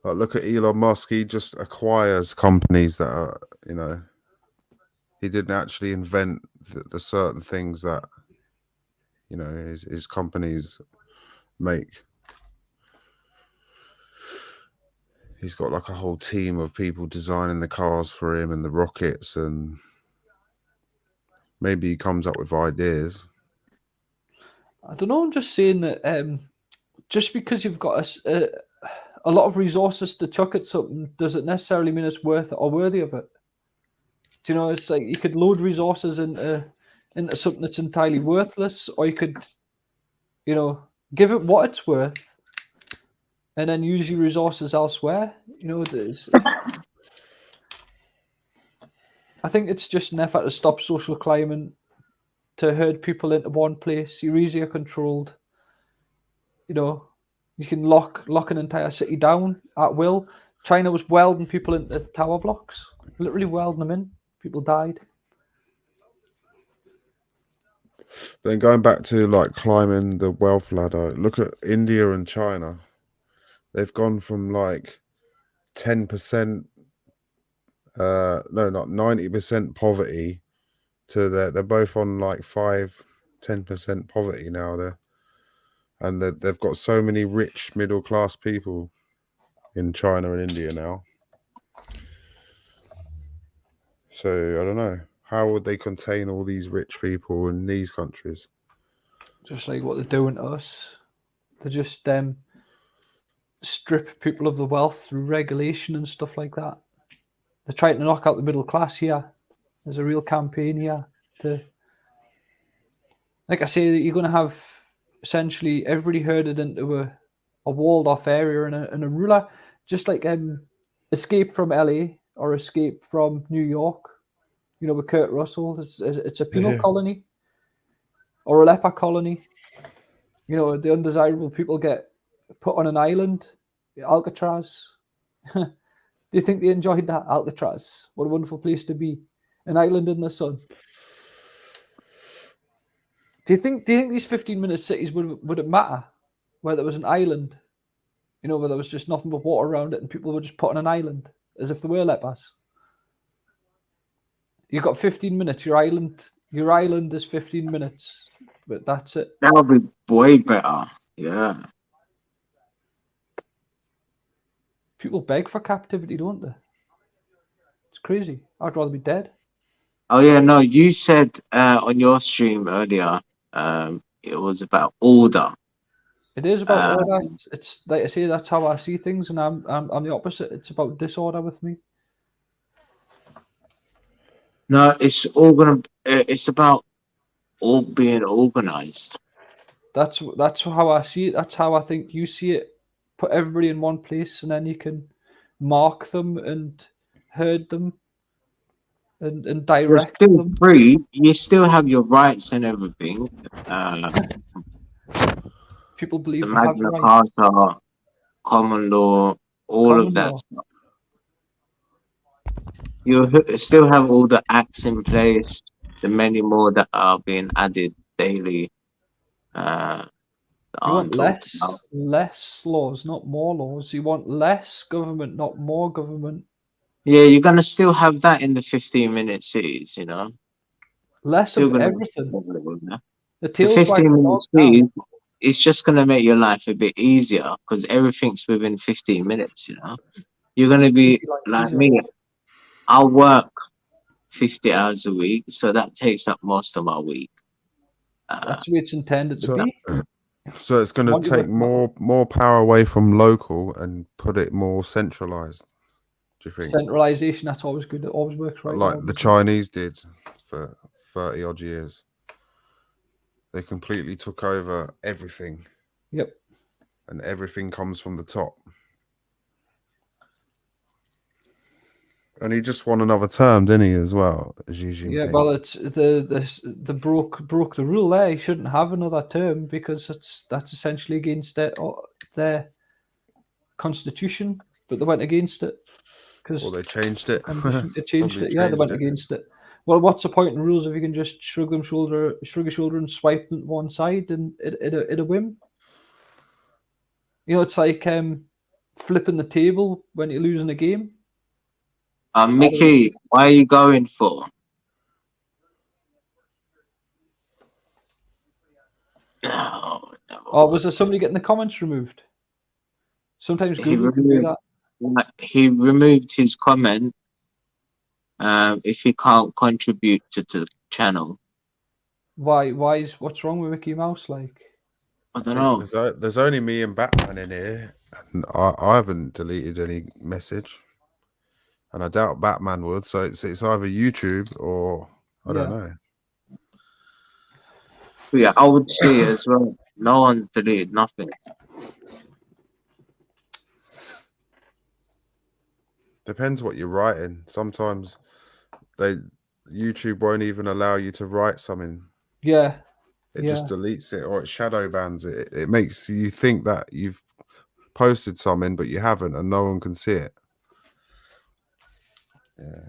Like, look at Elon Musk. He just acquires companies that are, you know, he didn't actually invent the certain things that, you know, his companies make. He's got like a whole team of people designing the cars for him and the rockets, and maybe he comes up with ideas. I don't know. I'm just saying that just because you've got a lot of resources to chuck at something doesn't necessarily mean it's worth it or worthy of it. Do you know? It's like you could load resources into something that's entirely worthless, or you could, you know, give it what it's worth, and then use your resources elsewhere. You know, I think it's just an effort to stop social climbing, to herd people into one place. You're easier controlled. You know, you can lock an entire city down at will. China was welding people into tower blocks, literally welding them in. People died. Then going back to like climbing the wealth ladder, look at India and China. They've gone from like 10%, no, not 90% poverty to they're both on like 5-10% poverty now. They've got so many rich middle class people in China and India now. So I don't know, how would they contain all these rich people in these countries? Just like what they're doing to us. They just strip people of the wealth through regulation and stuff like that. They're trying to knock out the middle class here. There's a real campaign here to, like I say, you're going to have essentially everybody herded into a walled off area and a ruler, just like Escape from LA or Escape from New York, you know, with Kurt Russell. It's a penal colony or a leper colony. You know, the undesirable people get put on an island, Alcatraz, Do you think they enjoyed that? Alcatraz, what a wonderful place to be, an island in the sun. Do you think these 15-minute cities would it matter where there was an island, you know, where there was just nothing but water around it and people were just put on an island as if they were lepers? You've got 15 minutes. Your island is 15 minutes, but that's it. That would be way better. Yeah. People beg for captivity, don't they? It's crazy. I'd rather be dead. Oh yeah, no, you said on your stream earlier, it was about order. It is about order. It's like I say, that's how I see things, and I'm the opposite. It's about disorder with me. No, it's all gonna. It's about all being organized. That's how I see it. That's how I think you see it. Put everybody in one place, and then you can mark them and herd them and You're direct still them. free. You still have your rights and everything. People believe The they have Magna rights. Carta, common law, all Common of that law. stuff. You still have all the acts in place. The many more that are being added daily. You want less laws, not more laws. You want less government, not more government. Yeah, you're gonna still have that in the 15-minute cities, you know. Less Still of gonna everything. The The tail's wagging the 15-minute dog now. cities, it's just gonna make your life a bit easier because everything's within 15 minutes, you know. You're gonna be Easy life, like easy me. life. I work 50 hours a week, so that takes up most of my week. That's the way it's intended to be. So it's going to take more power away from local and put it more centralized. Do you think? Centralization, that's always good. It always works right. Like the Chinese did for 30 odd years. They completely took over everything. Yep. And everything comes from the top. And he just won another term, didn't he, as well? Xi Jinping. Yeah, well, it's the broke the rule there. He shouldn't have another term because that's essentially against their constitution. But they went against it because they changed it. They changed it. Yeah, they went against it. Well, what's the point in rules if you can just shrug your shoulder and swipe them to one side and it a whim? You know, it's like flipping the table when you're losing a game. Mickey, why are you going for? No. Oh, was there somebody getting the comments removed? Sometimes Google can do that. He removed his comment if he can't contribute to the channel. Why? What's wrong with Mickey Mouse? Like, I don't know. There's only me and Batman in here, and I haven't deleted any message, and I doubt Batman would. So it's either YouTube or I don't know. Yeah, I would say as well. No one deleted nothing. Depends what you're writing. Sometimes YouTube won't even allow you to write something. Yeah. It just deletes it or it shadow bans it. It makes you think that you've posted something, but you haven't, and no one can see it. Yeah.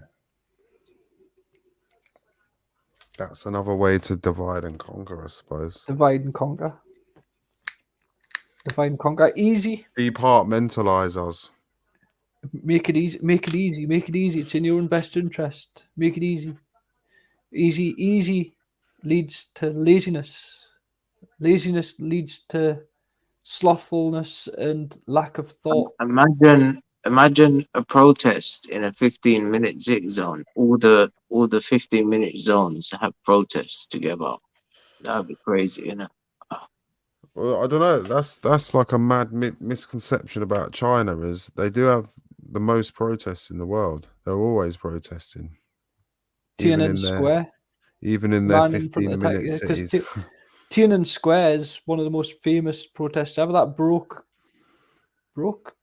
That's another way to divide and conquer, I suppose. Divide and conquer. Divide and conquer. Easy. Departmentalize us. Make it easy. Make it easy. Make it easy. It's in your own best interest. Make it easy. Easy leads to laziness. Laziness leads to slothfulness and lack of thought. Imagine a protest in a 15-minute zig zone. All the 15-minute zones have protests together. That'd be crazy, you know. Well, I don't know. That's like a mad misconception about China. Is they do have the most protests in the world. They're always protesting. Tiananmen Square. Even in their 15-minute cities. Tiananmen Square is one of the most famous protests ever. That broke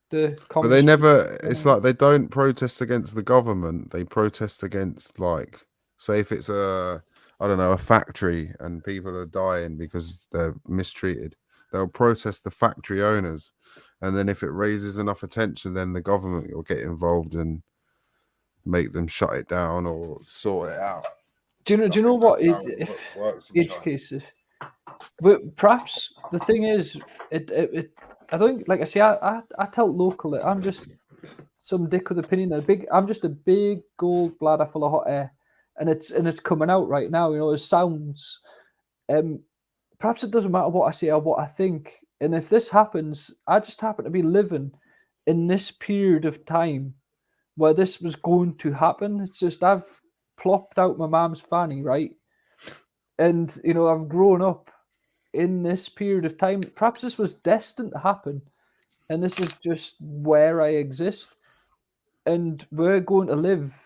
the. But they never. It's like they don't protest against the government. They protest against, like, say if it's a factory and people are dying because they're mistreated. They'll protest the factory owners, and then if it raises enough attention, then the government will get involved and make them shut it down or sort it out. Do you know what? That's how it If works in edge China. cases, but perhaps the thing is, it I think, like I say, I tell local that I'm just some dick with opinion. I'm just a big gold bladder full of hot air, and it's coming out right now. You know, it sounds. Perhaps it doesn't matter what I say or what I think. And if this happens, I just happen to be living in this period of time where this was going to happen. It's just I've plopped out my mom's fanny, right? And, you know, I've grown up in this period of time. Perhaps this was destined to happen. And this is just where I exist. And we're going to live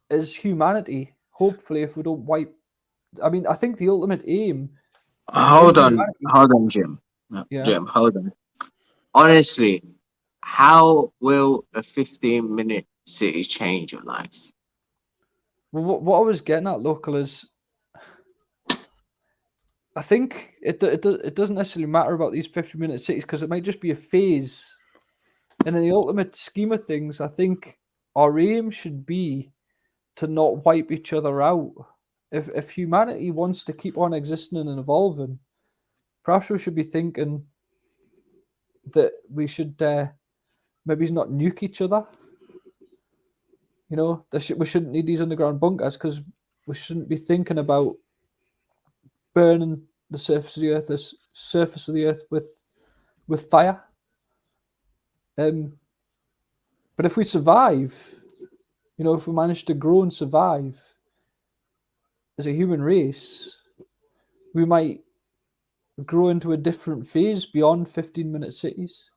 as humanity, hopefully, if we don't wipe. I mean, I think the ultimate aim. Hold on, Jim. Yeah. Jim, hold on. Honestly, how will a 15-minute city change your life? Well, what I was getting at, local, is I think it doesn't necessarily matter about these 50-minute cities, because it might just be a phase. And in the ultimate scheme of things, I think our aim should be to not wipe each other out. If humanity wants to keep on existing and evolving, perhaps we should be thinking that we should maybe not nuke each other. You know, we shouldn't need these underground bunkers, because we shouldn't be thinking about burning the surface of the earth with fire. But if we survive, you know, if we manage to grow and survive as a human race, we might grow into a different phase beyond 15-minute cities.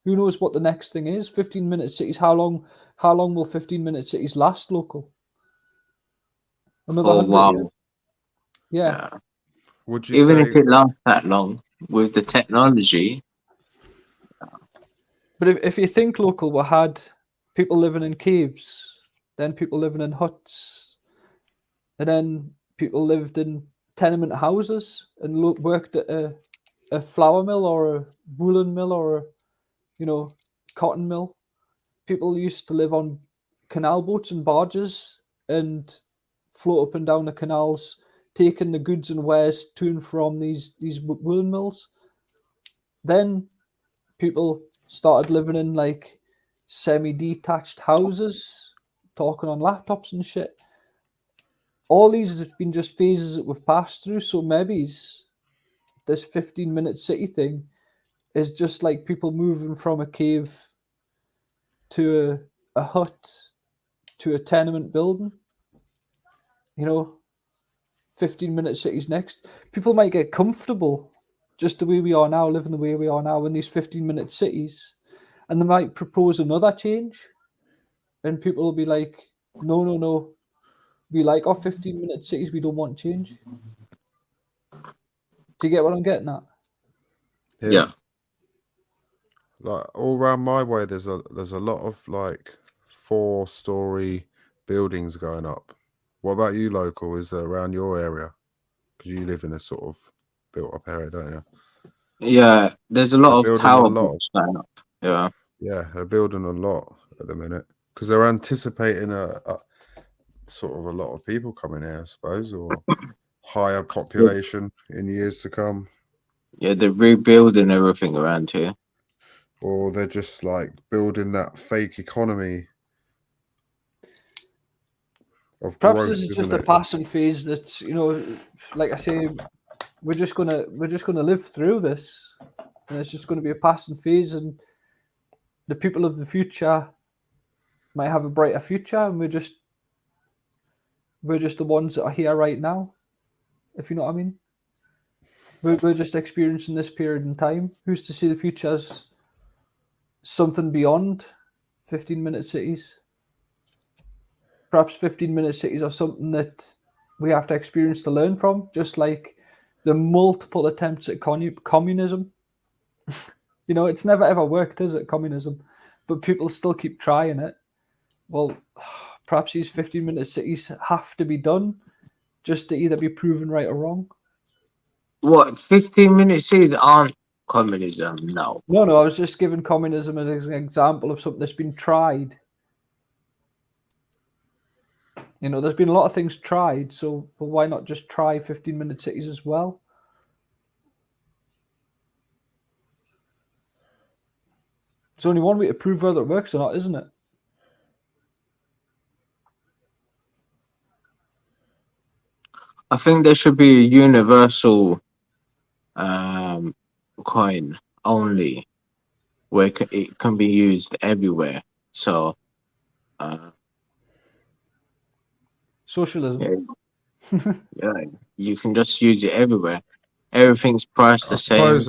Who knows what the next thing is? 15-minute cities. How long will 15-minute cities last, local? Another 100 years? Yeah. Would you Even say, if it lasts that long with the technology? But if you think, local, we had people living in caves, then people living in huts, and then people lived in tenement houses and worked at a flour mill or a woolen mill or a, you know, cotton mill. People used to live on canal boats and barges and float up and down the canals, taking the goods and wares to and from these woolen mills. Then people started living in like semi-detached houses, talking on laptops and shit. All these have been just phases that we've passed through. So maybe this 15-minute city thing is just like people moving from a cave to a hut to a tenement building. You know, 15-minute cities next. People might get comfortable just the way we are now, living the way we are now in these 15-minute cities. And they might propose another change. And people will be like, no. We like our 15-minute cities. We don't want change. Do you get what I'm getting at? Yeah. like all around my way, there's a lot of like 4-story buildings going up. What about you, local? Is there around your area? Because you live in a sort of built-up area, don't you? Yeah, there's a lot They're of building a tower lot. blocks going up. Yeah. Yeah, they're building a lot at the minute because they're anticipating a sort of a lot of people coming here, I suppose, or higher population in years to come. Yeah, they're rebuilding everything around here. Or they're just like building that fake economy of Perhaps growth. this is just isn't a it? passing phase that's, you know, like I say, we're just gonna live through this, and it's just gonna be a passing phase, and the people of the future might have a brighter future, and we're just the ones that are here right now, if you know what I mean. We're just experiencing this period in time. Who's to say the future's something beyond 15-minute cities? Perhaps 15-minute cities are something that we have to experience to learn from, just like the multiple attempts at communism. You know, it's never ever worked, is it, communism? But people still keep trying it. Well, perhaps these 15-minute cities have to be done just to either be proven right or wrong. What, 15-minute cities aren't communism. No. No, I was just giving communism as an example of something that's been tried. You know, there's been a lot of things tried, so why not just try 15-minute cities as well? There's only one way to prove whether it works or not, isn't it? I think there should be a universal coin only, where it can be used everywhere. So, Socialism. yeah, you can just use it everywhere. Everything's priced the same.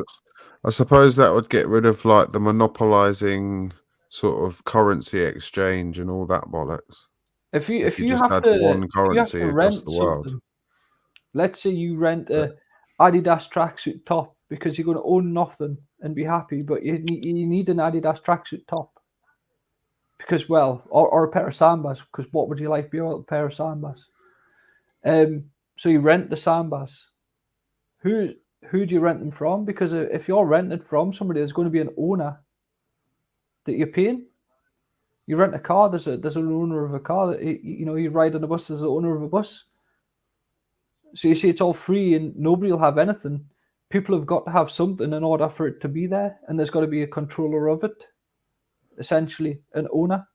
I suppose that would get rid of like the monopolizing sort of currency exchange and all that bollocks. If you just have had to, one if you have currency to across rent the world. something, let's say you rent a Adidas tracksuit top because you're going to own nothing and be happy, but you need an Adidas tracksuit top because, well, or a pair of Sambas, because what would your life be without a pair of Sambas? So you rent the Sambas. Who do you rent them from? Because if you're rented from somebody, there's going to be an owner that you're paying. You rent a car, there's an owner of a car. That, you know, you ride on a bus, there's an owner of a bus. So you see, it's all free and nobody will have anything. People have got to have something in order for it to be there, and there's got to be a controller of it, essentially an owner.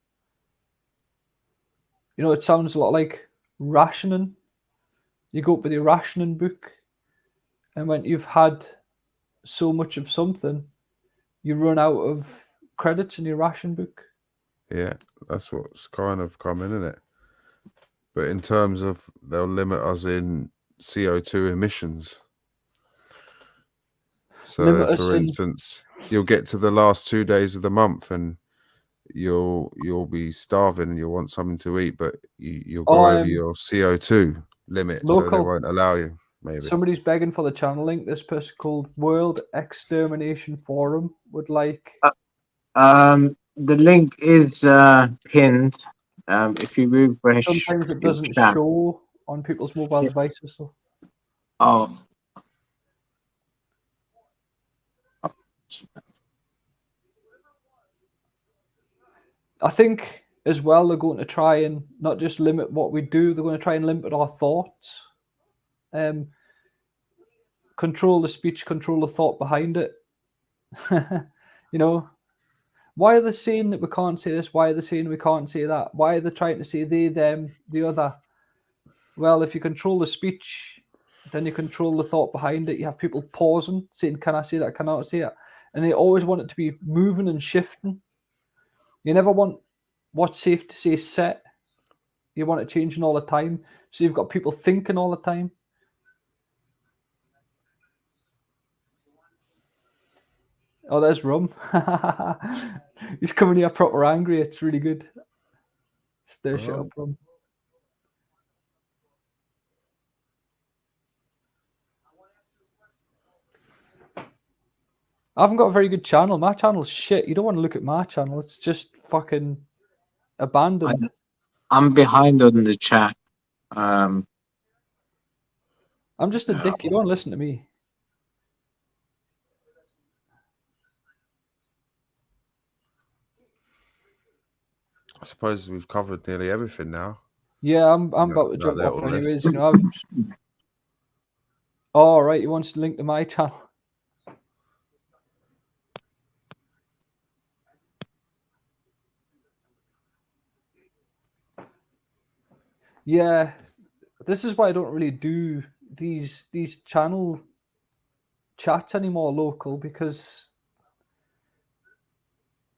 You know, it sounds a lot like rationing. You go up with your rationing book, and when you've had so much of something, you run out of credits in your ration book. Yeah, that's what's kind of coming, isn't it? But in terms of, they'll limit us in CO2 emissions. So, for instance, you'll get to the last 2 days of the month and you'll be starving and you'll want something to eat, but you'll go over your CO2 limit, so they won't allow you. Maybe somebody's begging for the channel link. This person called World Extermination Forum would like. The link is pinned. If you refresh, sometimes it doesn't show on people's mobile devices. So. Oh. I think as well they're going to try and not just limit what we do, they're going to try and limit our thoughts. Control the speech, control the thought behind it. You know, why are they saying that we can't say this? Why are they saying we can't say that? Why are they trying to say they, them, the other? Well, if you control the speech, then you control the thought behind it. You have people pausing, saying, can I say that? Can I say that? And they always want it to be moving and shifting. You never want what's safe to say set. You want it changing all the time. So you've got people thinking all the time. Oh, there's Rum. He's coming here proper angry. It's really good. Stir shit up, Rum. I haven't got a very good channel. My channel's shit. You don't want to look at my channel. It's just fucking abandoned. I'm behind on the chat. I'm just a dick. You don't listen to me. I suppose we've covered nearly everything now. Yeah, I'm about to jump off anyways. You know, all right, you want to link to my channel? Yeah, this is why I don't really do these channel chats anymore, local, because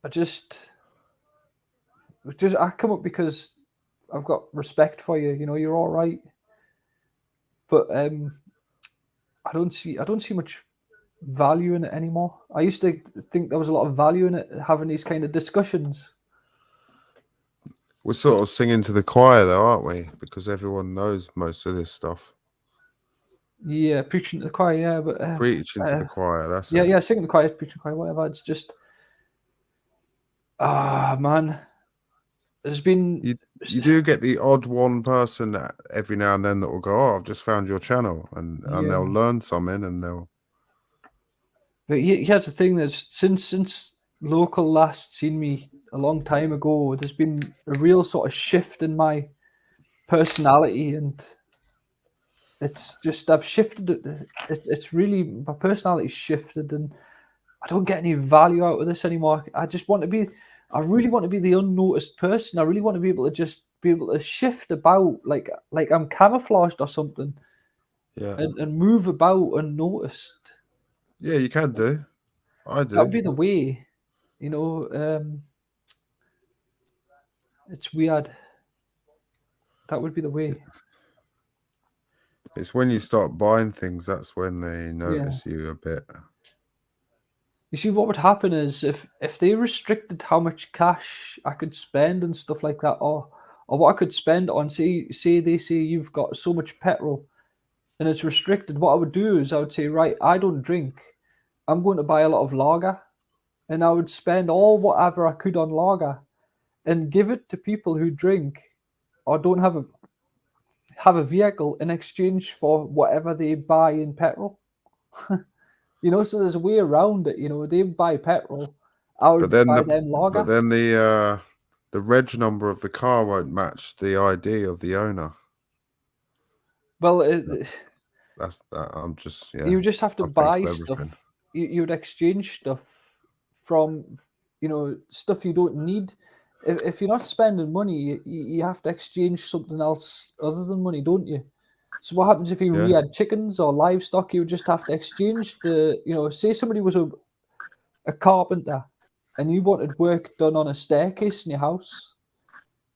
I come up because I've got respect for you. You know, you're all right, but I don't see much value in it anymore. I used to think there was a lot of value in it, having these kind of discussions. We're sort of singing to the choir, though, aren't we? Because everyone knows most of this stuff. Yeah, preaching to the choir. Yeah, but preaching to the choir. That's yeah, singing to the choir, preaching to the choir, whatever. It's just, man. There's been you do get the odd one person that every now and then that will go, "Oh, I've just found your channel," and they'll learn something, and they'll. But here's the thing: there's since Local last seen me a long time ago, there's been a real sort of shift in my personality, and it's just I've shifted. It's really my personality's shifted, and I don't get any value out of this anymore. I just want to be. I really want to be the unnoticed person. I really want to be able to just be able to shift about like I'm camouflaged or something, Yeah. and move about unnoticed. Yeah, you can do. I That would do. be the way, it's weird. That would be the way. It's when you start buying things that's when they notice you a bit. You see, what would happen is if they restricted how much cash I could spend and stuff like that, or what I could spend on, say they say you've got so much petrol, and it's restricted. What I would do is I would say, right, I don't drink. I'm going to buy a lot of lager, and I would spend all whatever I could on lager, and give it to people who drink or don't have a vehicle in exchange for whatever they buy in petrol. So there's a way around it. They buy petrol, I would buy them lager. But then the reg number of the car won't match the ID of the owner. Well, That's that. I'm just you just have to I think buy of stuff. everything. You would exchange stuff from, stuff you don't need. If you're not spending money, you have to exchange something else other than money, don't you? So what happens if you Yeah. really had chickens or livestock? You would just have to exchange say somebody was a carpenter and you wanted work done on a staircase in your house,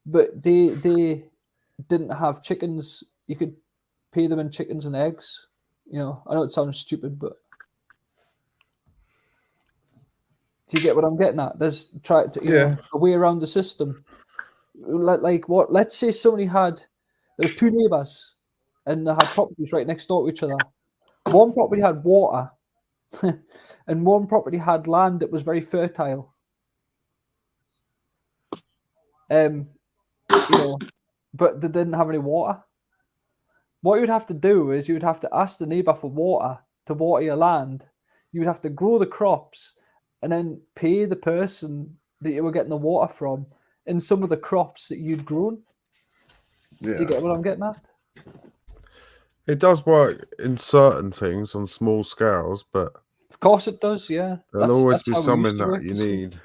but they didn't have chickens. You could pay them in chickens and eggs. I know it sounds stupid, but do you get what I'm getting at? There's a way around the system. Like what? Let's say there was two neighbors, and they had properties right next door to each other. One property had water, and one property had land that was very fertile. But they didn't have any water. What you would have to do is you would have to ask the neighbor for water to water your land. You would have to grow the crops and then pay the person that you were getting the water from in some of the crops that you'd grown. Yeah. Do you get what I'm getting at? It does work in certain things on small scales, but Of course it does, yeah. there'll always be how we something used to that work, you see. need.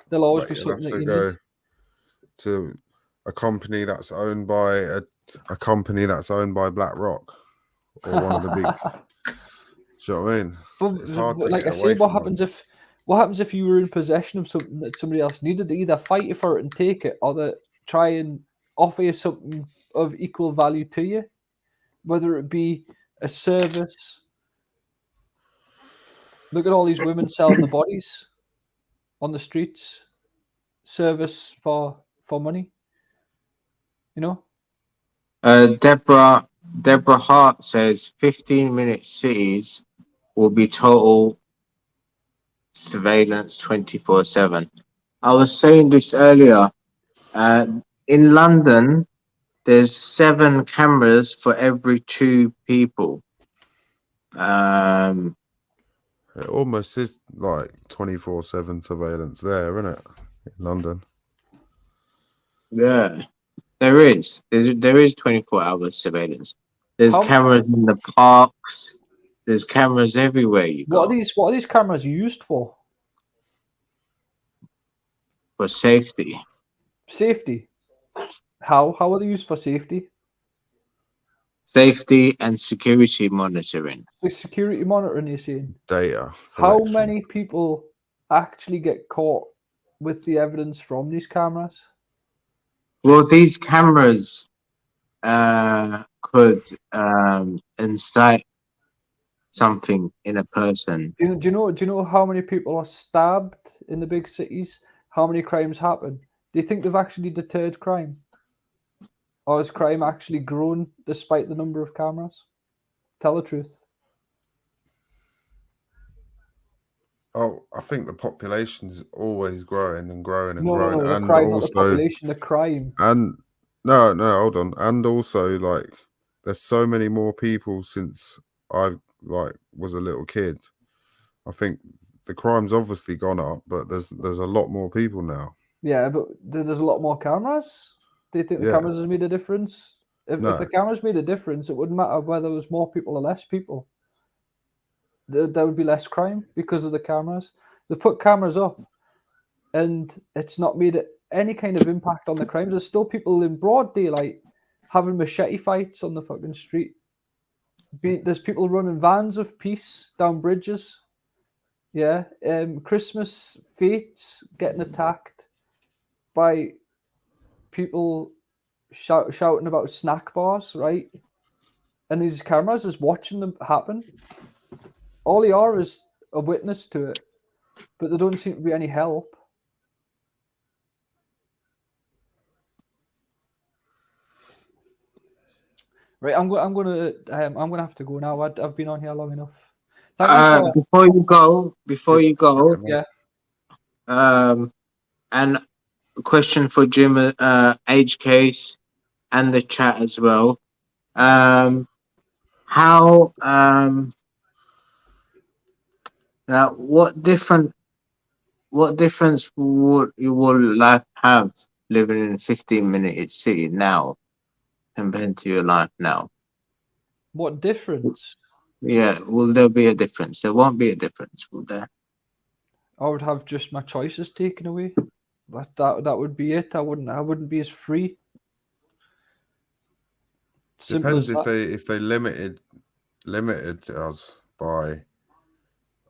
There'll always Like, be you'll something have that to you go need. to a company that's owned by a company that's owned by BlackRock or one of the big. Do you know what I mean? It's hard to like get I say, away what from happens if you were in possession of something that somebody else needed? They either fight you for it and take it, or they try and offer you something of equal value to you, whether it be a service. Look at all these women selling the bodies on the streets. Service for money. Deborah Hart says 15-minute cities will be total surveillance 24/7. I was saying this earlier. In London, there's 7 cameras for every 2 people. It almost is like 24/7 surveillance there, isn't it? In London. Yeah, there is 24-hour surveillance. There's cameras in the parks. There's cameras everywhere you go. What are these cameras used for? For safety. Safety. How are they used for safety? Safety and security monitoring. So security monitoring, you're saying? Data How collection. many people actually get caught with the evidence from these cameras? Well, these cameras could incite something in a person. Do you know how many people are stabbed in the big cities? How many crimes happen? Do you think they've actually deterred crime? Or has crime actually grown despite the number of cameras? Tell the truth. Oh, I think the population's always growing and growing and No, growing. the And crime, also, not the population, the crime. And no, hold on. And also, like, there's so many more people since I was a little kid. I think the crime's obviously gone up, but there's a lot more people now. Yeah, but there's a lot more cameras. Do you think the Yeah. cameras has made a difference? If No. the cameras made a difference, it wouldn't matter whether there was more people or less people. There would be less crime because of the cameras. They put cameras up, and it's not made any kind of impact on the crime. There's still people in broad daylight having machete fights on the fucking street. There's people running vans of peace down bridges. Yeah, Christmas fetes getting attacked by people shouting about snack bars, right? And these cameras is watching them happen. All they are is a witness to it, but there don't seem to be any help. Right, I'm gonna have to go now. I've been on here long enough. Thank you for, Before you go, yeah. and a question for Jim, Age Case, and the chat as well. How now what difference would your life have living in a 15-minute city now compared to your life now? What difference? Yeah, will there be a difference? There won't be a difference, will there? I would have just my choices taken away. That would be it. I wouldn't be as free. Simple Depends as that. if they limited us by,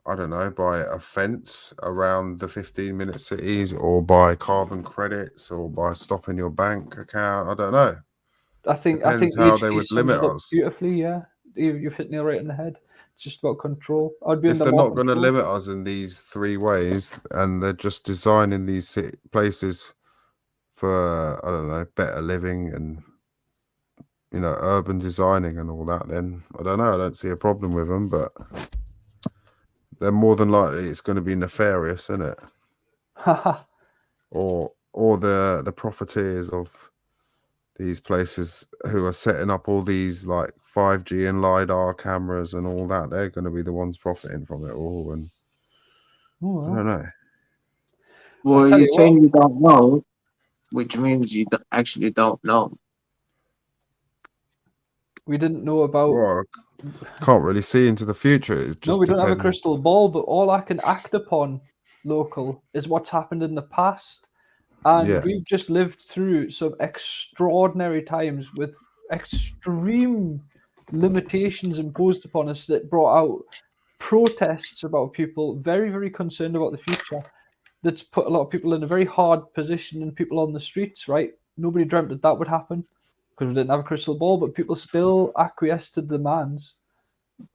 I don't know, by a fence around the 15-minute cities, or by carbon credits, or by stopping your bank account. I don't know. I think Depends how they HK would sums limit it up us. beautifully. Yeah, you've hit nail right in the head. It's just about control. I'd be If under they're more not going to control. limit us in these three ways, and they're just designing these places for, I don't know, better living and, you know, urban designing and all that, then I don't know. I don't see a problem with them, but they're more than likely it's going to be nefarious, isn't it? Or the profiteers of these places who are setting up all these like 5G and LiDAR cameras and all that, they're going to be the ones profiting from it all. And I don't know. Well, you're saying you don't know, which means you actually don't know. We didn't know about. Well, I can't really see into the future. It just No, we don't have a depends. crystal ball, but all I can act upon, local, is what's happened in the past. And Yeah. we've just lived through some extraordinary times with extreme limitations imposed upon us that brought out protests about people very, very concerned about the future. That's put a lot of people in a very hard position and people on the streets, right? Nobody dreamt that would happen because we didn't have a crystal ball, but people still acquiesced to demands,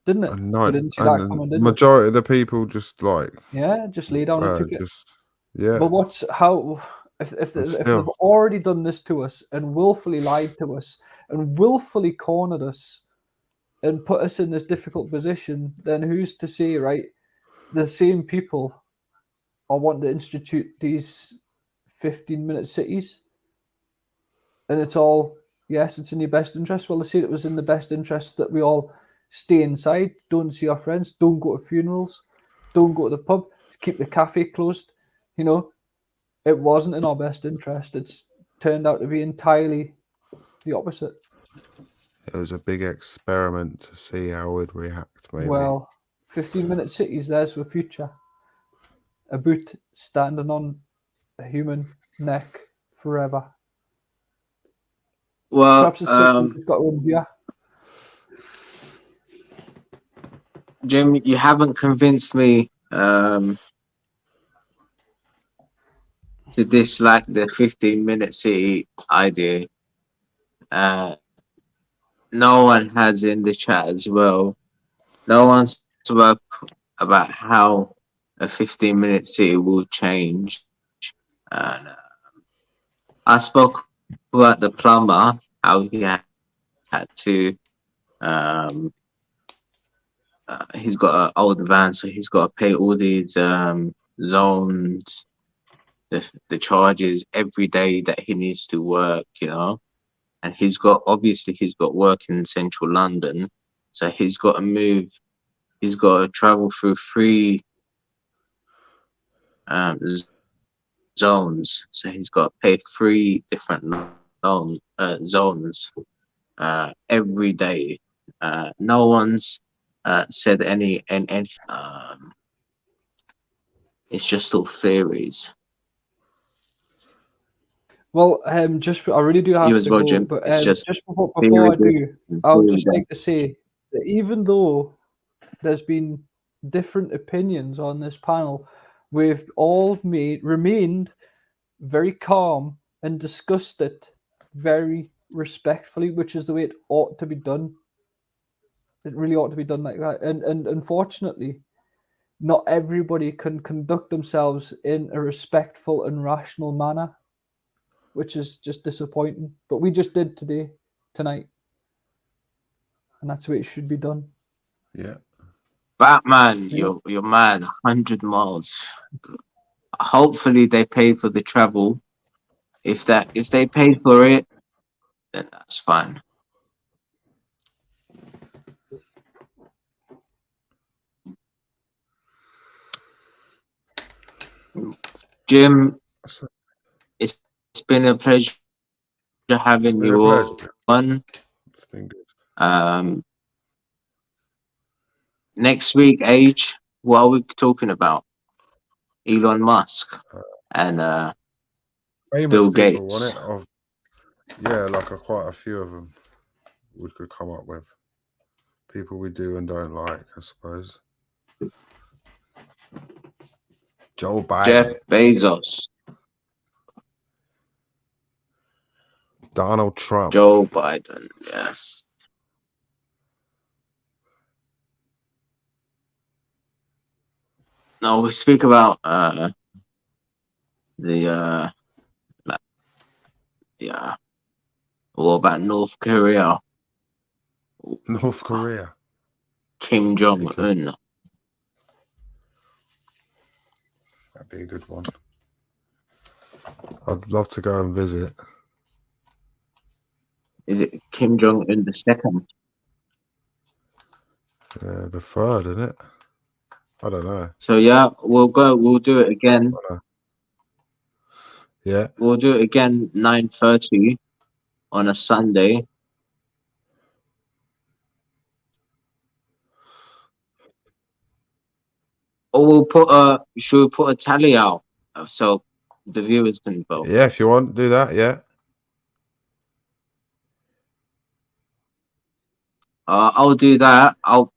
didn't it? And We didn't see that coming, did we? majority of the people just like, Yeah, just lay down and took it. Yeah. But if they've already done this to us and willfully lied to us and willfully cornered us and put us in this difficult position, then who's to say, right? The same people are wanting to institute these 15-minute cities, and it's all, yes, it's in your best interest. Well, they said it was in the best interest that we all stay inside, don't see our friends, don't go to funerals, don't go to the pub, keep the cafe closed. You know, it wasn't in our best interest. It's turned out to be entirely the opposite. It was a big experiment to see how we'd react, maybe. Well, 15-minute cities, there's the future. A boot standing on a human neck forever. Well, perhaps it's something we've got to endure. Jim, you haven't convinced me to dislike the 15-minute city idea. No one has in the chat as well. No one's spoke about how a 15-minute city will change. And I spoke about the plumber, how he had to. He's got an old van, so he's got to pay all these zones, the charges every day that he needs to work, you know. And he's got work in central London, so he's got to move. He's got to travel through 3 zones. So he's got to pay 3 different zones every day. No one's said any. It's just all theories. Well, just I really do have You as to well, go, Jim. but It's just just before I theories do, and I would theories. just like to say that even though there's been different opinions on this panel, we've all remained very calm and discussed it very respectfully, which is the way it ought to be done. It really ought to be done like that. And unfortunately, not everybody can conduct themselves in a respectful and rational manner, which is just disappointing. But we just did tonight. And that's the way it should be done. Yeah. Batman, Yeah. you're mad. 100 miles. Hopefully they pay for the travel. If they pay for it, then that's fine. Jim, it's been a pleasure having you on. It's been good. Next week, Age, what are we talking about? Elon Musk and Famous Bill people, Gates. wasn't it? Yeah, like quite a few of them we could come up with. People we do and don't like, I suppose. Joe Biden. Jeff Bezos. Donald Trump. Joe Biden, yes. No, we speak about what about North Korea? North Korea. Kim Jong-un. That'd be a good one. I'd love to go and visit. Is it Kim Jong-un the second? The third, isn't it? I don't know. So yeah, we'll do it again. Yeah. We'll do it again 9:30 on a Sunday. Or should we put a tally out so the viewers can vote? Yeah, if you want, do that, yeah. I'll do that. I'll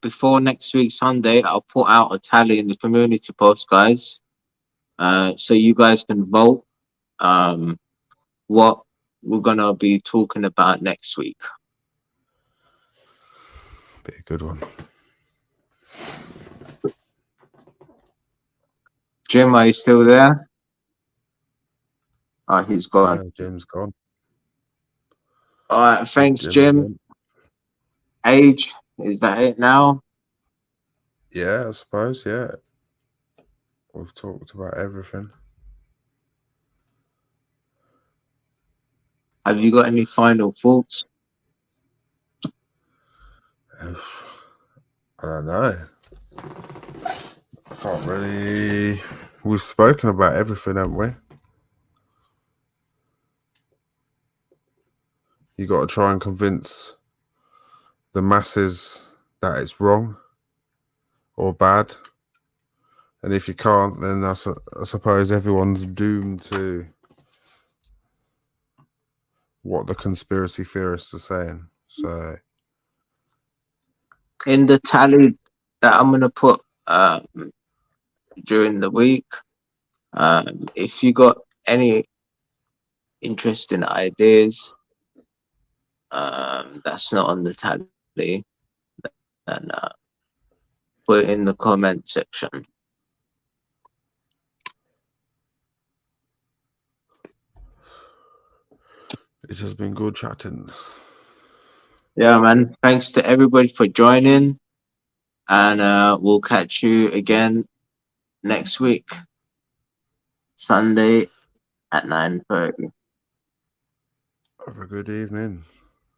before next week Sunday, I'll put out a tally in the community post, guys. So you guys can vote what we're gonna be talking about next week. Be a good one. Jim, are you still there? Oh, he's gone. Yeah, Jim's gone. All right, thanks, Jim. Age, is that it now? Yeah, I suppose, yeah. We've talked about everything. Have you got any final thoughts? I don't know. Can't really. We've spoken about everything, haven't we? You got to try and convince the masses that it's wrong or bad. And if you can't, then I suppose everyone's doomed to what the conspiracy theorists are saying. So, in the tally that I'm gonna put during the week, if you got any interesting ideas that's not on the tally, then put it in the comment section. it's just been good chatting. Yeah, man. Thanks to everybody for joining, and we'll catch you again next week, Sunday at 9:30. Have a good evening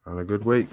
and a good week.